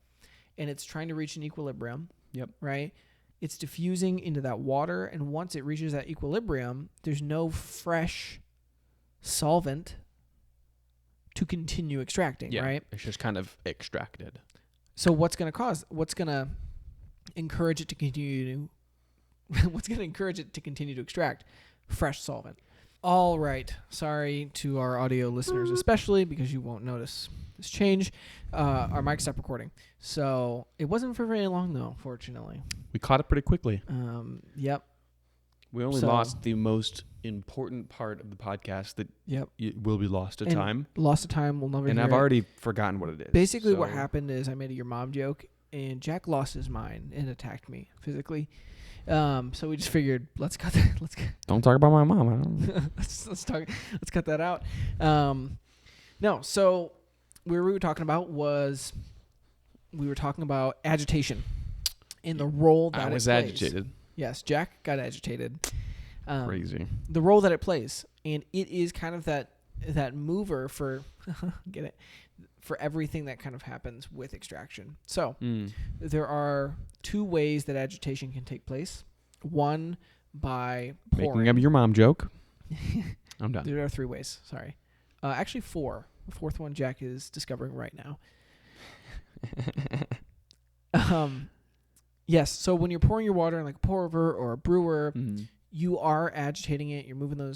and it's trying to reach an equilibrium. Yep. Right? It's diffusing into that water, and once it reaches that equilibrium, there's no fresh solvent to continue extracting, right? It's just kind of extracted. So what's going to encourage it to continue to extract? Fresh solvent. All right. Sorry to our audio listeners, especially because you won't notice this change. Our mic stopped recording. So it wasn't for very long, though, fortunately. We caught it pretty quickly. Yep. We only lost the most important part of the podcast that will be lost to time. Lost to time. We'll never hear And I've already forgotten what it is. Basically, what happened is I made a your mom joke, and Jack lost his mind and attacked me physically. So we just figured, let's cut that. Don't talk about my mom. I don't let's cut that out. No. So where we were talking about was agitation and the role that I was plays. agitated. Yes, Jack got agitated. Crazy. The role that it plays, and it is kind of that mover for get it, for everything that kind of happens with extraction. So there are two ways that agitation can take place. One, by pouring. Making up your mom joke. I'm done. There are three ways. Sorry. Actually, four. The fourth one Jack is discovering right now. Yes. So when you're pouring your water in like a pour over or a brewer, you are agitating it. You're moving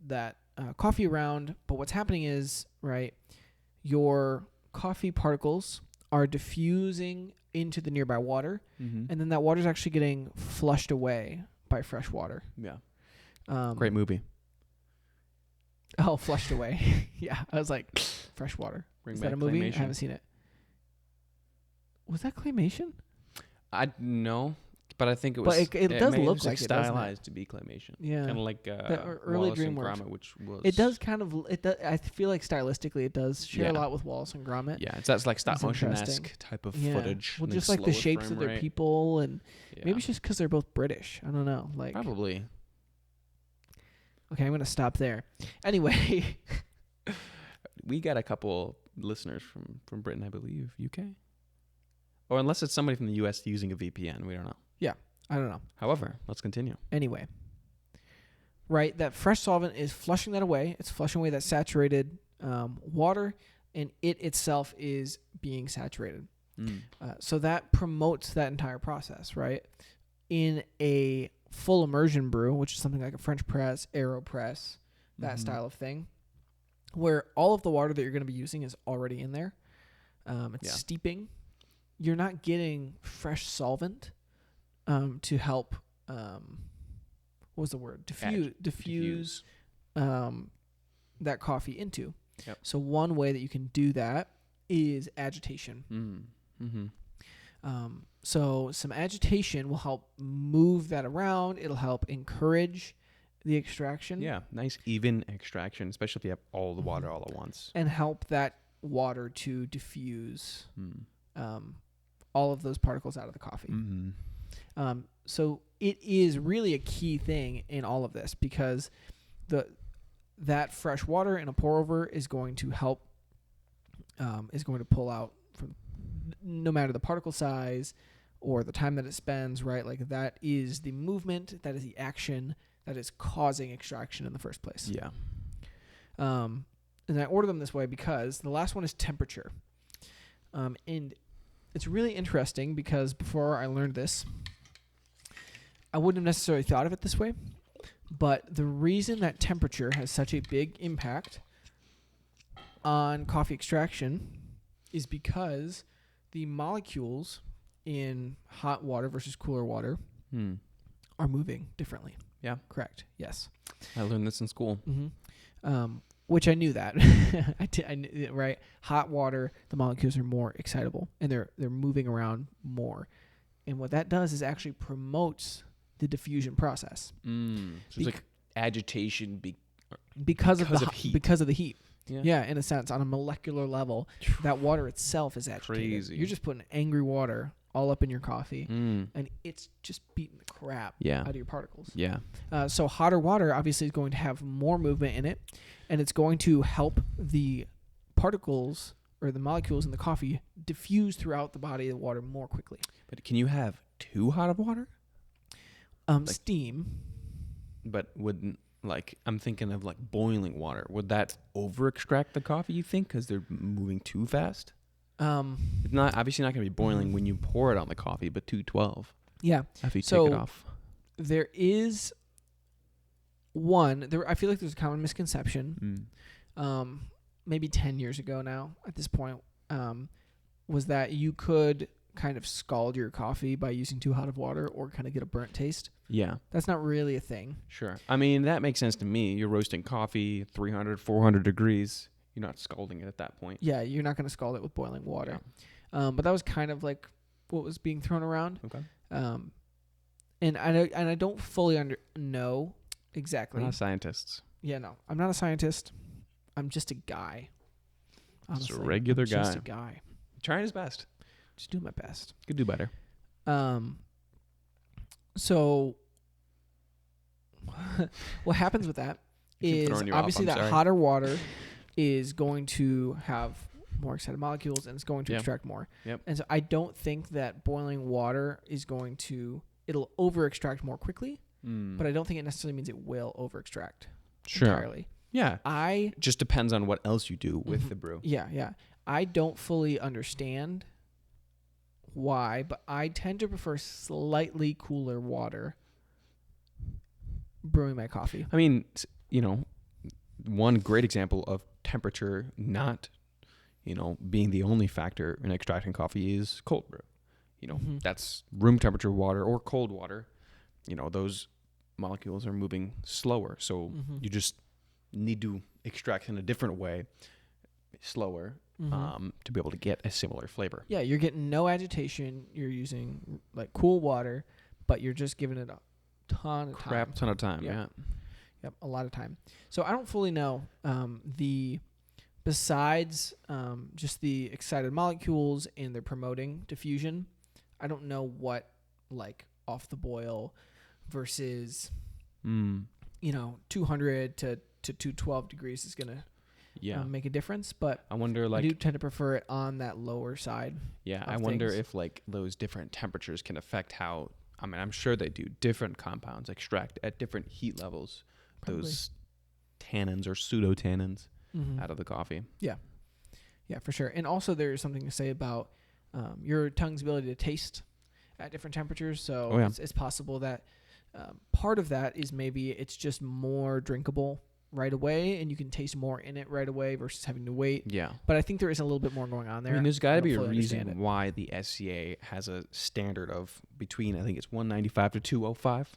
that coffee around. But what's happening is, right, your coffee particles are diffusing into the nearby water, and then that water is actually getting flushed away by fresh water. Yeah. Great movie. Oh, flushed away. Yeah. I was like, fresh water. Bring Is back that a movie? Claymation. I haven't seen it. Was that claymation? I know, but I think it was. But it does look like it, doesn't it? Stylized to be claymation. Yeah. Kind of like early Wallace and DreamWorks. Gromit, which was. It does kind of. It does. I feel like stylistically, it does share a lot with Wallace and Gromit. Yeah, it's like stop It's motion-esque interesting. type of Yeah. footage. Well, and just like the slower shapes frame of their rate. people, and Yeah. maybe it's just because they're both British. I don't know. Like Probably. Okay, I'm gonna stop there. Anyway, We got a couple listeners from Britain, I believe, UK. Or unless it's somebody from the US using a VPN, we don't know. I don't know. However, let's continue. Anyway, right, that fresh solvent is flushing that away. It's flushing away that saturated water, and it itself is being saturated. So that promotes that entire process, right? In a full immersion brew, which is something like a French press, AeroPress, that style of thing, where all of the water that you're going to be using is already in there. It's steeping. You're not getting fresh solvent to help. What was the word? Diffuse that coffee into. Yep. So one way that you can do that is agitation. So some agitation will help move that around. It'll help encourage the extraction. Yeah, nice even extraction, especially if you have all the water all at once. And help that water to diffuse all of those particles out of the coffee. So it is really a key thing in all of this, because that fresh water in a pour over is going to help, is going to pull out from, no matter the particle size or the time that it spends, right? Like that is the movement, that is the action that is causing extraction in the first place. Yeah. And I order them this way because the last one is temperature. And it's really interesting because before I learned this, I wouldn't have necessarily thought of it this way. But the reason that temperature has such a big impact on coffee extraction is because the molecules in hot water versus cooler water are moving differently. Yeah. Correct. Yes. I learned this in school. Which I knew that. I knew, right? Hot water, the molecules are more excitable and they're moving around more. And what that does is actually promotes the diffusion process. So it's like agitation because of heat. Because of the heat. Yeah. In a sense, on a molecular level, that water itself is agitated. Crazy. You're just putting angry water all up in your coffee, and it's just beating the crap out of your particles. Yeah. So hotter water obviously is going to have more movement in it, and it's going to help the particles or the molecules in the coffee diffuse throughout the body of the water more quickly. But can you have too hot of water? Steam. But wouldn't, like, I'm thinking of like boiling water. Would that over extract the coffee, you think, because they're moving too fast? It's not obviously not going to be boiling when you pour it on the coffee, but 212. Yeah. After you take it off. There is one. I feel like there's a common misconception. Maybe 10 years ago now at this point, was that you could kind of scald your coffee by using too hot of water or kind of get a burnt taste. Yeah. That's not really a thing. Sure. I mean, that makes sense to me. You're roasting coffee 300, 400 degrees. You're not scalding it at that point. Yeah, you're not going to scald it with boiling water. Yeah. But that was kind of like what was being thrown around. Okay. And I don't fully know exactly. We're not scientists. Yeah, no. I'm not a scientist. I'm just a guy. Honestly. Just a regular guy. Just a guy. Trying his best. Just doing my best. Could do better. So what happens with that is obviously that hotter water is going to have more excited molecules and it's going to extract more. Yep. And so I don't think that boiling water is going to, it'll over extract more quickly, but I don't think it necessarily means it will over extract entirely. Yeah. Just depends on what else you do with the brew. Yeah. I don't fully understand why, but I tend to prefer slightly cooler water brewing my coffee. I mean, one great example of temperature not, being the only factor in extracting coffee is cold brew. That's room temperature water or cold water. Those molecules are moving slower. So you just need to extract in a different way, slower, to be able to get a similar flavor. Yeah, you're getting no agitation. You're using like cool water, but you're just giving it a ton of time. Yeah. Yep, a lot of time. So I don't fully know besides just the excited molecules and they're promoting diffusion. I don't know what like off the boil versus 200 to 212 degrees is gonna make a difference. But I wonder, I do tend to prefer it on that lower side. Yeah, I wonder if like those different temperatures can affect how I mean, I'm sure they do different compounds extract at different heat levels. Probably. Those tannins or pseudo tannins Mm-hmm. out of the coffee. Yeah, for sure. And also, there's something to say about your tongue's ability to taste at different temperatures. So it's possible that part of that is maybe it's just more drinkable right away, and you can taste more in it right away versus having to wait. Yeah. But I think there is a little bit more going on there. I mean, there's got to be a fully understand reason why the SCA has a standard of between, I think it's 195 to 205.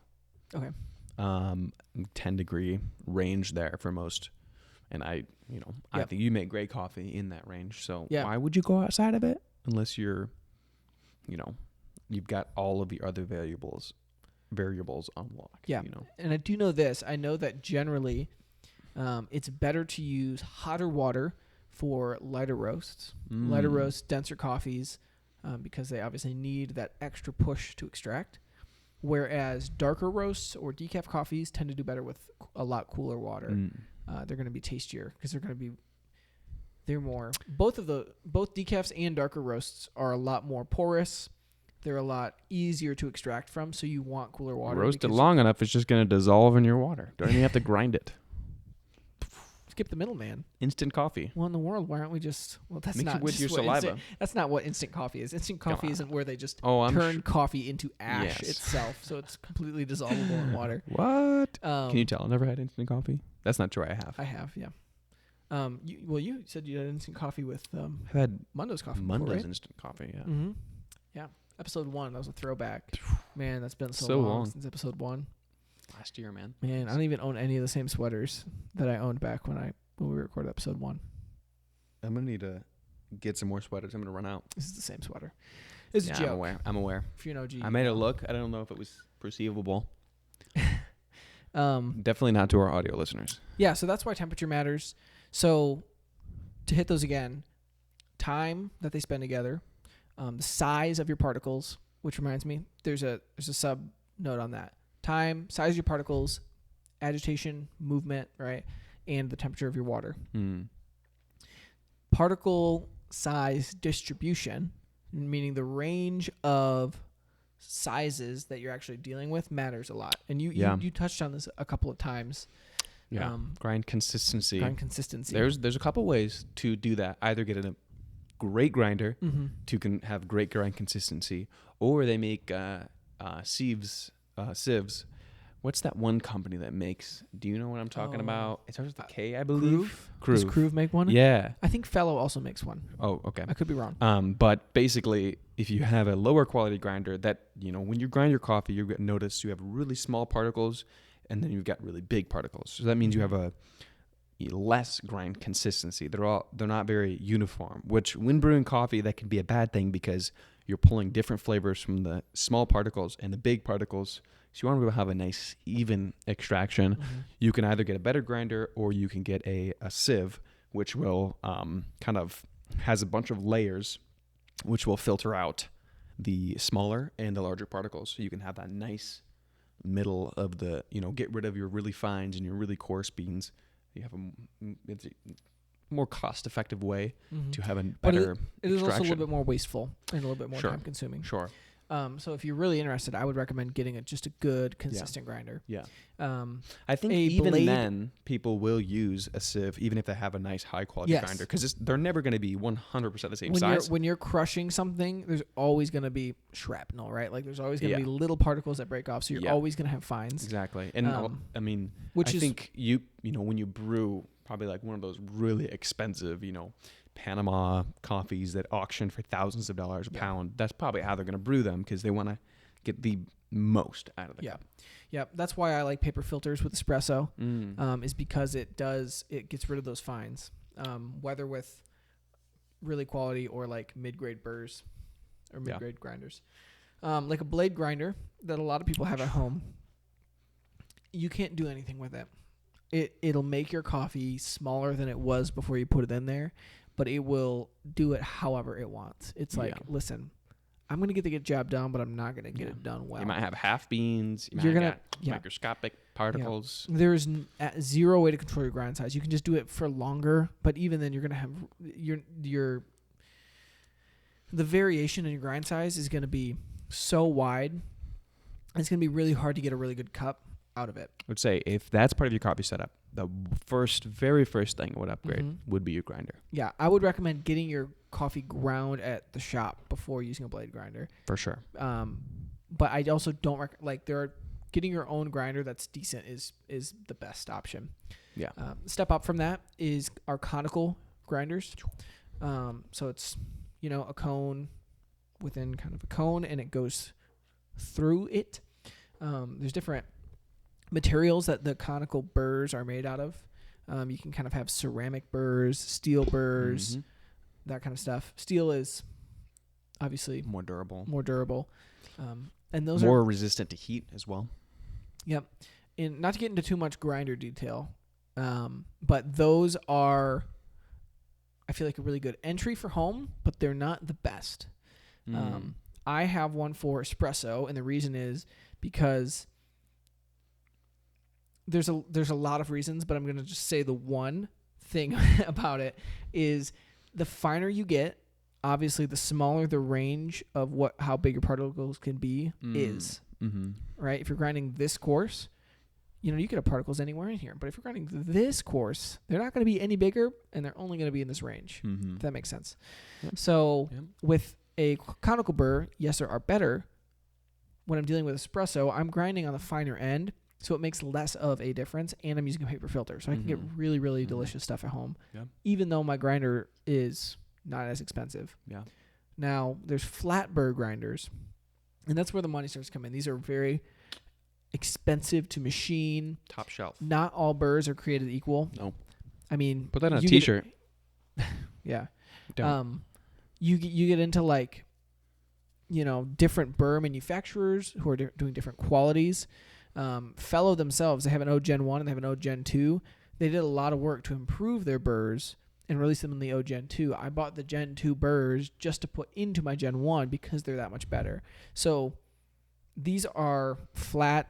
Okay. 10 degree range there for most. And I think you make great coffee in that range. So why would you go outside of it unless you're, you've got all of the other variables unlocked. Yeah. And I do know this. I know that generally it's better to use hotter water for lighter roasts, denser coffees, because they obviously need that extra push to extract. Whereas darker roasts or decaf coffees tend to do better with a lot cooler water. They're going to be tastier because they're more. Both decafs and darker roasts are a lot more porous. They're a lot easier to extract from, so you want cooler water. Roast it long enough, it's just going to dissolve in your water. Don't even have to grind it. Skip the middleman. Instant coffee. Well, in the world, why aren't we just? Well, that's Mix not it with just your saliva. That's not what instant coffee is. Instant coffee isn't where they just turn coffee into ash itself, so it's completely dissolvable in water. What? Can you tell? I've never had instant coffee. That's not true. I have. I have, yeah. You said you had instant coffee with. I've had Mundos coffee. Mundos before, right? instant coffee. Yeah. Mm-hmm. Yeah. Episode 1. That was a throwback. Man, that's been so long since episode 1. Last year, man. Man, I don't even own any of the same sweaters that I owned back when we recorded episode 1. I'm gonna need to get some more sweaters. I'm gonna run out. This is the same sweater. It's a joke. I'm aware. If you're an OG, I made it look. I don't know if it was perceivable. Um, Definitely not to our audio listeners. Yeah, so that's why temperature matters. So to hit those again, time that they spend together, the size of your particles, which reminds me, there's a sub note on that. Time, size of your particles, agitation, movement, right, and the temperature of your water. Particle size distribution, meaning the range of sizes that you're actually dealing with, matters a lot. And you touched on this a couple of times. Yeah. Grind consistency. There's a couple ways to do that. Either get a great grinder to have great grind consistency, or they make sieves. What's that one company that makes? Do you know what I'm talking about? It starts with a K, I believe. Does Groove make one? Yeah. I think Fellow also makes one. Oh, okay. I could be wrong. But basically, if you have a lower quality grinder, that when you grind your coffee, you're going to notice you have really small particles, and then you've got really big particles. So that means you have a less grind consistency. They're not very uniform. Which, when brewing coffee, that can be a bad thing because you're pulling different flavors from the small particles and the big particles. So you want to have a nice, even extraction. You can either get a better grinder or you can get a sieve, which will kind of has a bunch of layers, which will filter out the smaller and the larger particles. So you can have that nice middle of the, get rid of your really fines and your really coarse beans. You have it's a more cost-effective way to have a better it is extraction. also a little bit more wasteful and a little bit more time-consuming. Sure. So if you're really interested, I would recommend getting just a good, consistent grinder. Yeah. I think even then, people will use a sieve, even if they have a nice, high-quality grinder, because they're never going to be 100% the same size. When you're crushing something, there's always going to be shrapnel, right? Like there's always going to be little particles that break off, so you're always going to have fines. Exactly. And I think when you brew probably like one of those really expensive, Panama coffees that auction for thousands of dollars a pound, that's probably how they're going to brew them because they want to get the most out of the cup. Yeah, that's why I like paper filters with espresso, is because it gets rid of those fines, whether with really quality or like mid-grade burrs or mid-grade grinders. Like a blade grinder that a lot of people have at home, you can't do anything with it. It'll make your coffee smaller than it was before you put it in there, but it will do it however it wants. It's like, listen, I'm going to get the job done, but I'm not going to get it done well. You might have half beans. You're going to microscopic particles. Yeah. There's zero way to control your grind size. You can just do it for longer, but even then you're going to have the variation in your grind size is going to be so wide It's going to be really hard to get a really good cup out of it. I would say if that's part of your coffee setup, the very first thing I would upgrade would be your grinder. Yeah, I would recommend getting your coffee ground at the shop before using a blade grinder. For sure. But I also don't getting your own grinder that's decent is the best option. Yeah. Step up from that is our conical grinders. So it's, a cone within kind of a cone, and it goes through it. There's different materials that the conical burrs are made out of. You can kind of have ceramic burrs, steel burrs, that kind of stuff. Steel is obviously more durable. And those more are resistant to heat as well. Yep. And not to get into too much grinder detail, but those are, I feel like, a really good entry for home, but they're not the best. I have one for espresso, and the reason is because there's a lot of reasons, but I'm going to just say the one thing about it is the finer you get, obviously the smaller the range of how big your particles can be is. Right? If you're grinding this coarse, you could have particles anywhere in here. But if you're grinding this coarse, they're not going to be any bigger, and they're only going to be in this range. If that makes sense. Yep. So with a conical burr, yes, there are better. When I'm dealing with espresso, I'm grinding on the finer end, so it makes less of a difference, and I'm using a paper filter. So I can get really, really delicious stuff at home, even though my grinder is not as expensive. Yeah. Now, there's flat burr grinders, and that's where the money starts to come in. These are very expensive to machine. Top shelf. Not all burrs are created equal. No. I mean, put that on a t-shirt. Yeah. You get into different burr manufacturers who are doing different qualities. Fellow themselves, they have an O Gen 1 and they have an O Gen 2. They did a lot of work to improve their burrs and release them in the O Gen 2. I bought the Gen 2 burrs just to put into my Gen 1 because they're that much better. So these are flat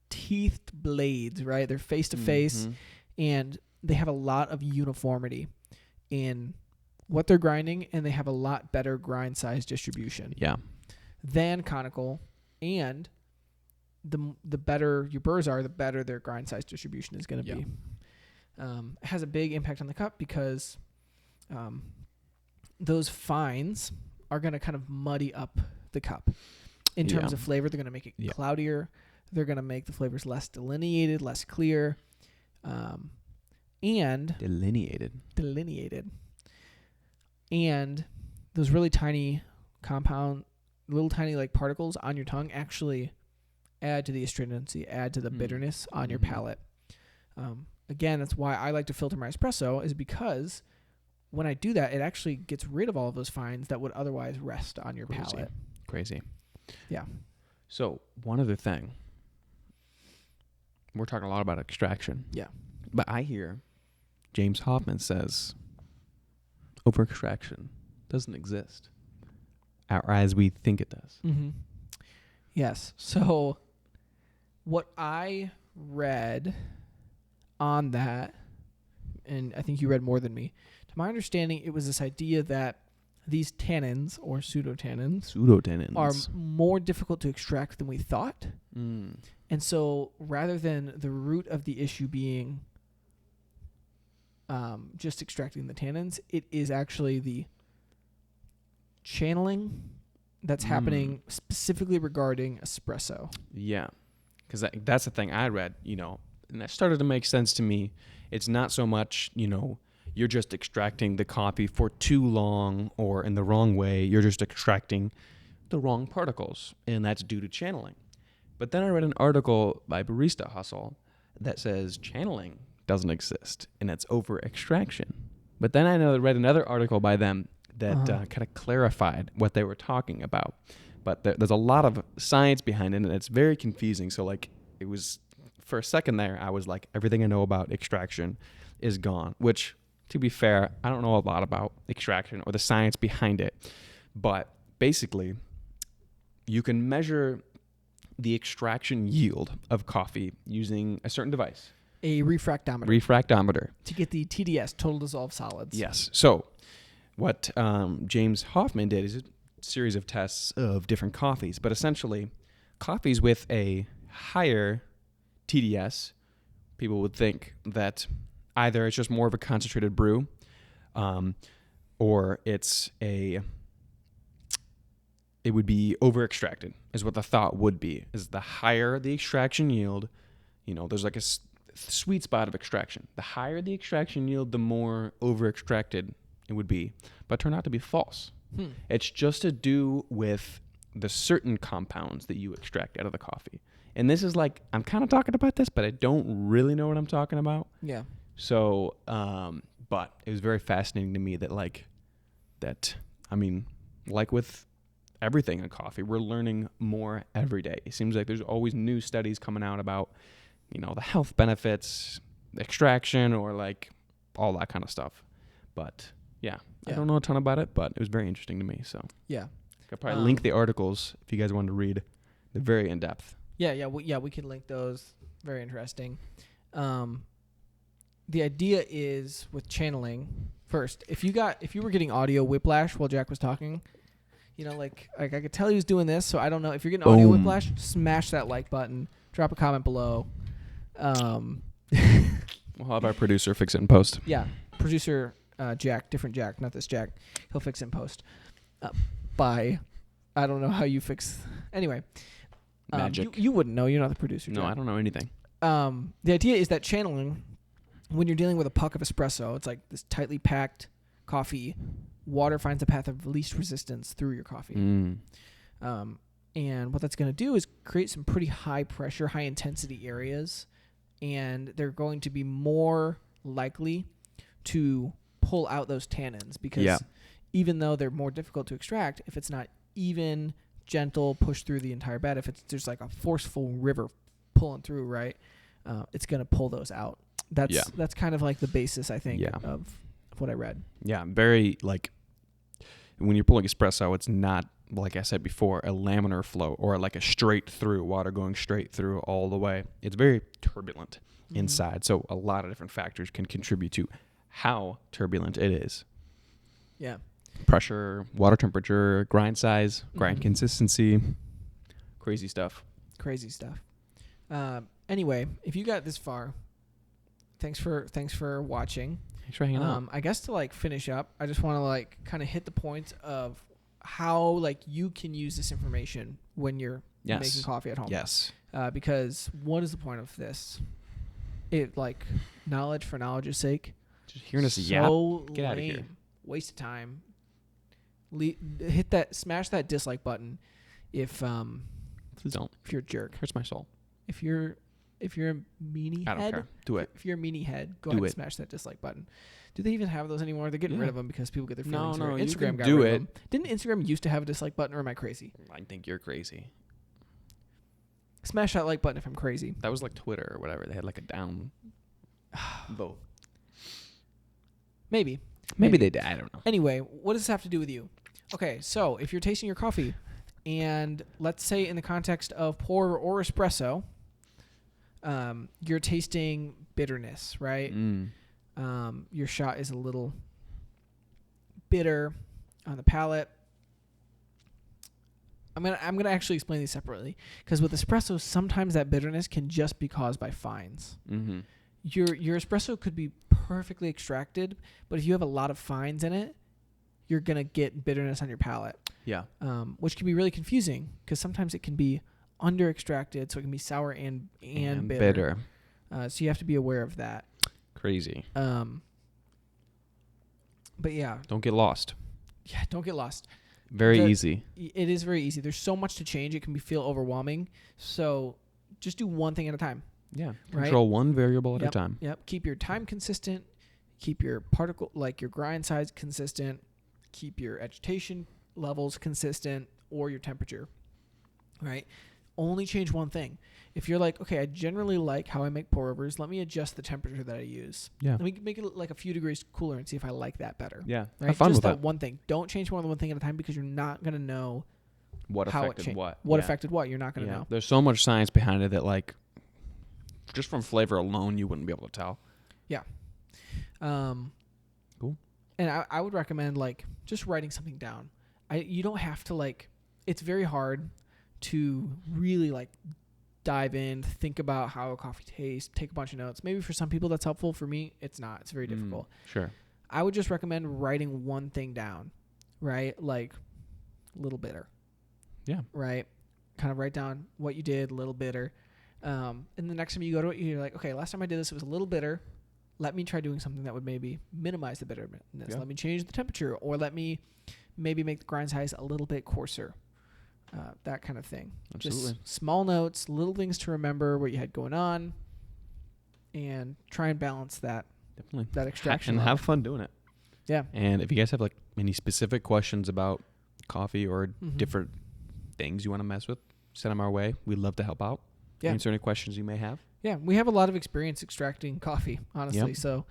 teethed blades, right? They're face to face, and they have a lot of uniformity in what they're grinding, and they have a lot better grind size distribution. Yeah. Than conical, and the better your burrs are, the better their grind size distribution is going to be. It has a big impact on the cup because those fines are going to kind of muddy up the cup. In terms of flavor, they're going to make it cloudier. They're going to make the flavors less delineated, less clear. And delineated. And those really tiny little tiny particles on your tongue actually add to the astringency, add to the bitterness on your palate. Again, that's why I like to filter my espresso, is because when I do that, it actually gets rid of all of those fines that would otherwise rest on your palate. Crazy. Yeah. So one other thing. We're talking a lot about extraction. Yeah. But I hear James Hoffman says over extraction doesn't exist, or as we think it does. Yes. So what I read on that, and I think you read more than me, to my understanding, it was this idea that these tannins, or pseudotannins, are more difficult to extract than we thought. And so rather than the root of the issue being just extracting the tannins, it is actually the channeling that's happening specifically regarding espresso. Yeah, because that's the thing I read, and that started to make sense to me. It's not so much, you're just extracting the coffee for too long or in the wrong way. You're just extracting the wrong particles, and that's due to channeling. But then I read an article by Barista Hustle that says channeling doesn't exist, and it's over extraction. But then I read another article by them that kind of clarified what they were talking about. But there's a lot of science behind it, and it's very confusing. So, it was, for a second there, I was like, everything I know about extraction is gone, which, to be fair, I don't know a lot about extraction or the science behind it. But basically, you can measure the extraction yield of coffee using a certain device. A refractometer. To get the TDS, total dissolved solids. Yes. So what James Hoffman did is series of tests of different coffees, but essentially coffees with a higher TDS, people would think that either it's just more of a concentrated brew, or it would be over extracted, is what the thought would be. Is the higher the extraction yield, there's like a sweet spot of extraction. The higher the extraction yield, the more over extracted it would be, but turned out to be false. It's just to do with the certain compounds that you extract out of the coffee. And this is like, I'm kind of talking about this, but I don't really know what I'm talking about. Yeah. So, but it was very fascinating to me that like with everything in coffee, we're learning more every day. It seems like there's always new studies coming out about, the health benefits, extraction, or like all that kind of stuff. But yeah, I don't know a ton about it, but it was very interesting to me. So yeah, I could probably link the articles if you guys wanted to read. They're very in depth. We can link those. Very interesting. The idea is with channeling. First, if you were getting audio whiplash while Jack was talking, like I could tell he was doing this, so I don't know if you're getting audio whiplash. Smash that like button. Drop a comment below. We'll have our producer fix it in post. Yeah, producer Jack, different Jack, not this Jack. He'll fix it in post. I don't know how you fix. Anyway, magic. You wouldn't know. You're not the producer. No, Jack. I don't know anything. The idea is that channeling, when you're dealing with a puck of espresso, it's like this tightly packed coffee. Water finds a path of least resistance through your coffee. And what that's going to do is create some pretty high pressure, high intensity areas, and they're going to be more likely to pull out those tannins because even though they're more difficult to extract, if it's not even, gentle, push through the entire bed, if there's like a forceful river pulling through, right, it's going to pull those out. That's kind of like the basis, I think, of what I read. Yeah, very like when you're pulling espresso, it's not, like I said before, a laminar flow or like a straight through, water going straight through all the way. It's very turbulent inside. So a lot of different factors can contribute to how turbulent it is. Yeah. Pressure, water temperature, grind size, grind consistency, crazy stuff. Anyway, if you got this far, thanks for watching. Thanks for hanging out. I guess to like finish up, I just want to like kind of hit the points of how like you can use this information when you're making coffee at home. Yes. Because what is the point of this? It like knowledge for knowledge's sake. Just hearing us Get out of here. Waste of time. Smash that dislike button if please don't. If you're a jerk. Hurts my soul. If you're a meanie head, I don't care. Do it. If you're a meanie head, go ahead and smash that dislike button. Do they even have those anymore? They're getting rid of them because people get their feelings hurt. Instagram got rid of them. Didn't Instagram used to have a dislike button, or am I crazy? I think you're crazy. Smash that like button if I'm crazy. That was like Twitter or whatever. They had like a down vote. Maybe they did. I don't know. Anyway, what does this have to do with you? Okay, so if you're tasting your coffee, and let's say in the context of pour or espresso, you're tasting bitterness, right? Your shot is a little bitter on the palate. I'm gonna actually explain these separately, because with espresso, sometimes that bitterness can just be caused by fines. Your espresso could be perfectly extracted, but if you have a lot of fines in it, you're gonna get bitterness on your palate. Yeah. Which can be really confusing, because sometimes it can be under extracted, so it can be sour and bitter. So you have to be aware of that. Crazy. But yeah. Don't get lost. Yeah, don't get lost. Very easy. It is very easy. There's so much to change. It can feel overwhelming. So just do one thing at a time. Yeah. Right? Control one variable at a time. Yep. Keep your time consistent. Keep your particle, like your grind size, consistent. Keep your agitation levels consistent, or your temperature. Right? Only change one thing. If you're like, okay, I generally like how I make pour overs, let me adjust the temperature that I use. Yeah. Let me make it like a few degrees cooler and see if I like that better. Yeah. Right? Have fun Just with that one thing. Don't change more than one thing at a time, because you're not going to know what how affected it changed. what. What affected what. You're not going to know. There's so much science behind it that, like, just from flavor alone, you wouldn't be able to tell. Yeah. Cool. And I would recommend, like, just writing something down. you don't have to like. It's very hard to really like dive in, think about how a coffee tastes, take a bunch of notes. Maybe for some people that's helpful. For me, it's not. It's very difficult. Sure. I would just recommend writing one thing down, right? Like a little bitter. Yeah. Right. Kind of write down what you did, a little bitter. And the next time you go to it, you're like, okay, last time I did this, it was a little bitter. Let me try doing something that would maybe minimize the bitterness. Yeah. Let me change the temperature, or let me maybe make the grind size a little bit coarser. That kind of thing. Absolutely. Just small notes, little things to remember what you had going on, and try and balance that. Definitely. That extraction. And level. have fun doing it. Yeah. And if you guys have like any specific questions about coffee or different things you want to mess with, send them our way. We'd love to help out. Yeah. Answer any questions you may have. Yeah. We have a lot of experience extracting coffee, honestly. Yep. So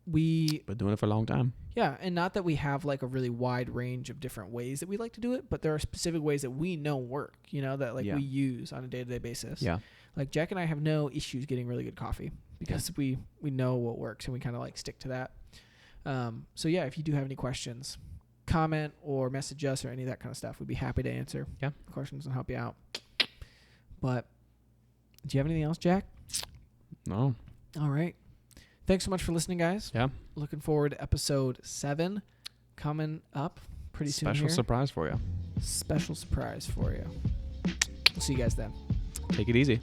we've been doing it for a long time. Yeah. And not that we have like a really wide range of different ways that we like to do it, but there are specific ways that we know work, that like we use on a day-to-day basis. Yeah. Like Jack and I have no issues getting really good coffee because we know what works and we kind of like stick to that. So yeah, if you do have any questions, comment or message us or any of that kind of stuff. We'd be happy to answer questions and help you out. But do you have anything else, Jack? No. All right. Thanks so much for listening, guys. Yeah. Looking forward to episode 7 coming up pretty soon. Special surprise for you. Special surprise for you. We'll see you guys then. Take it easy.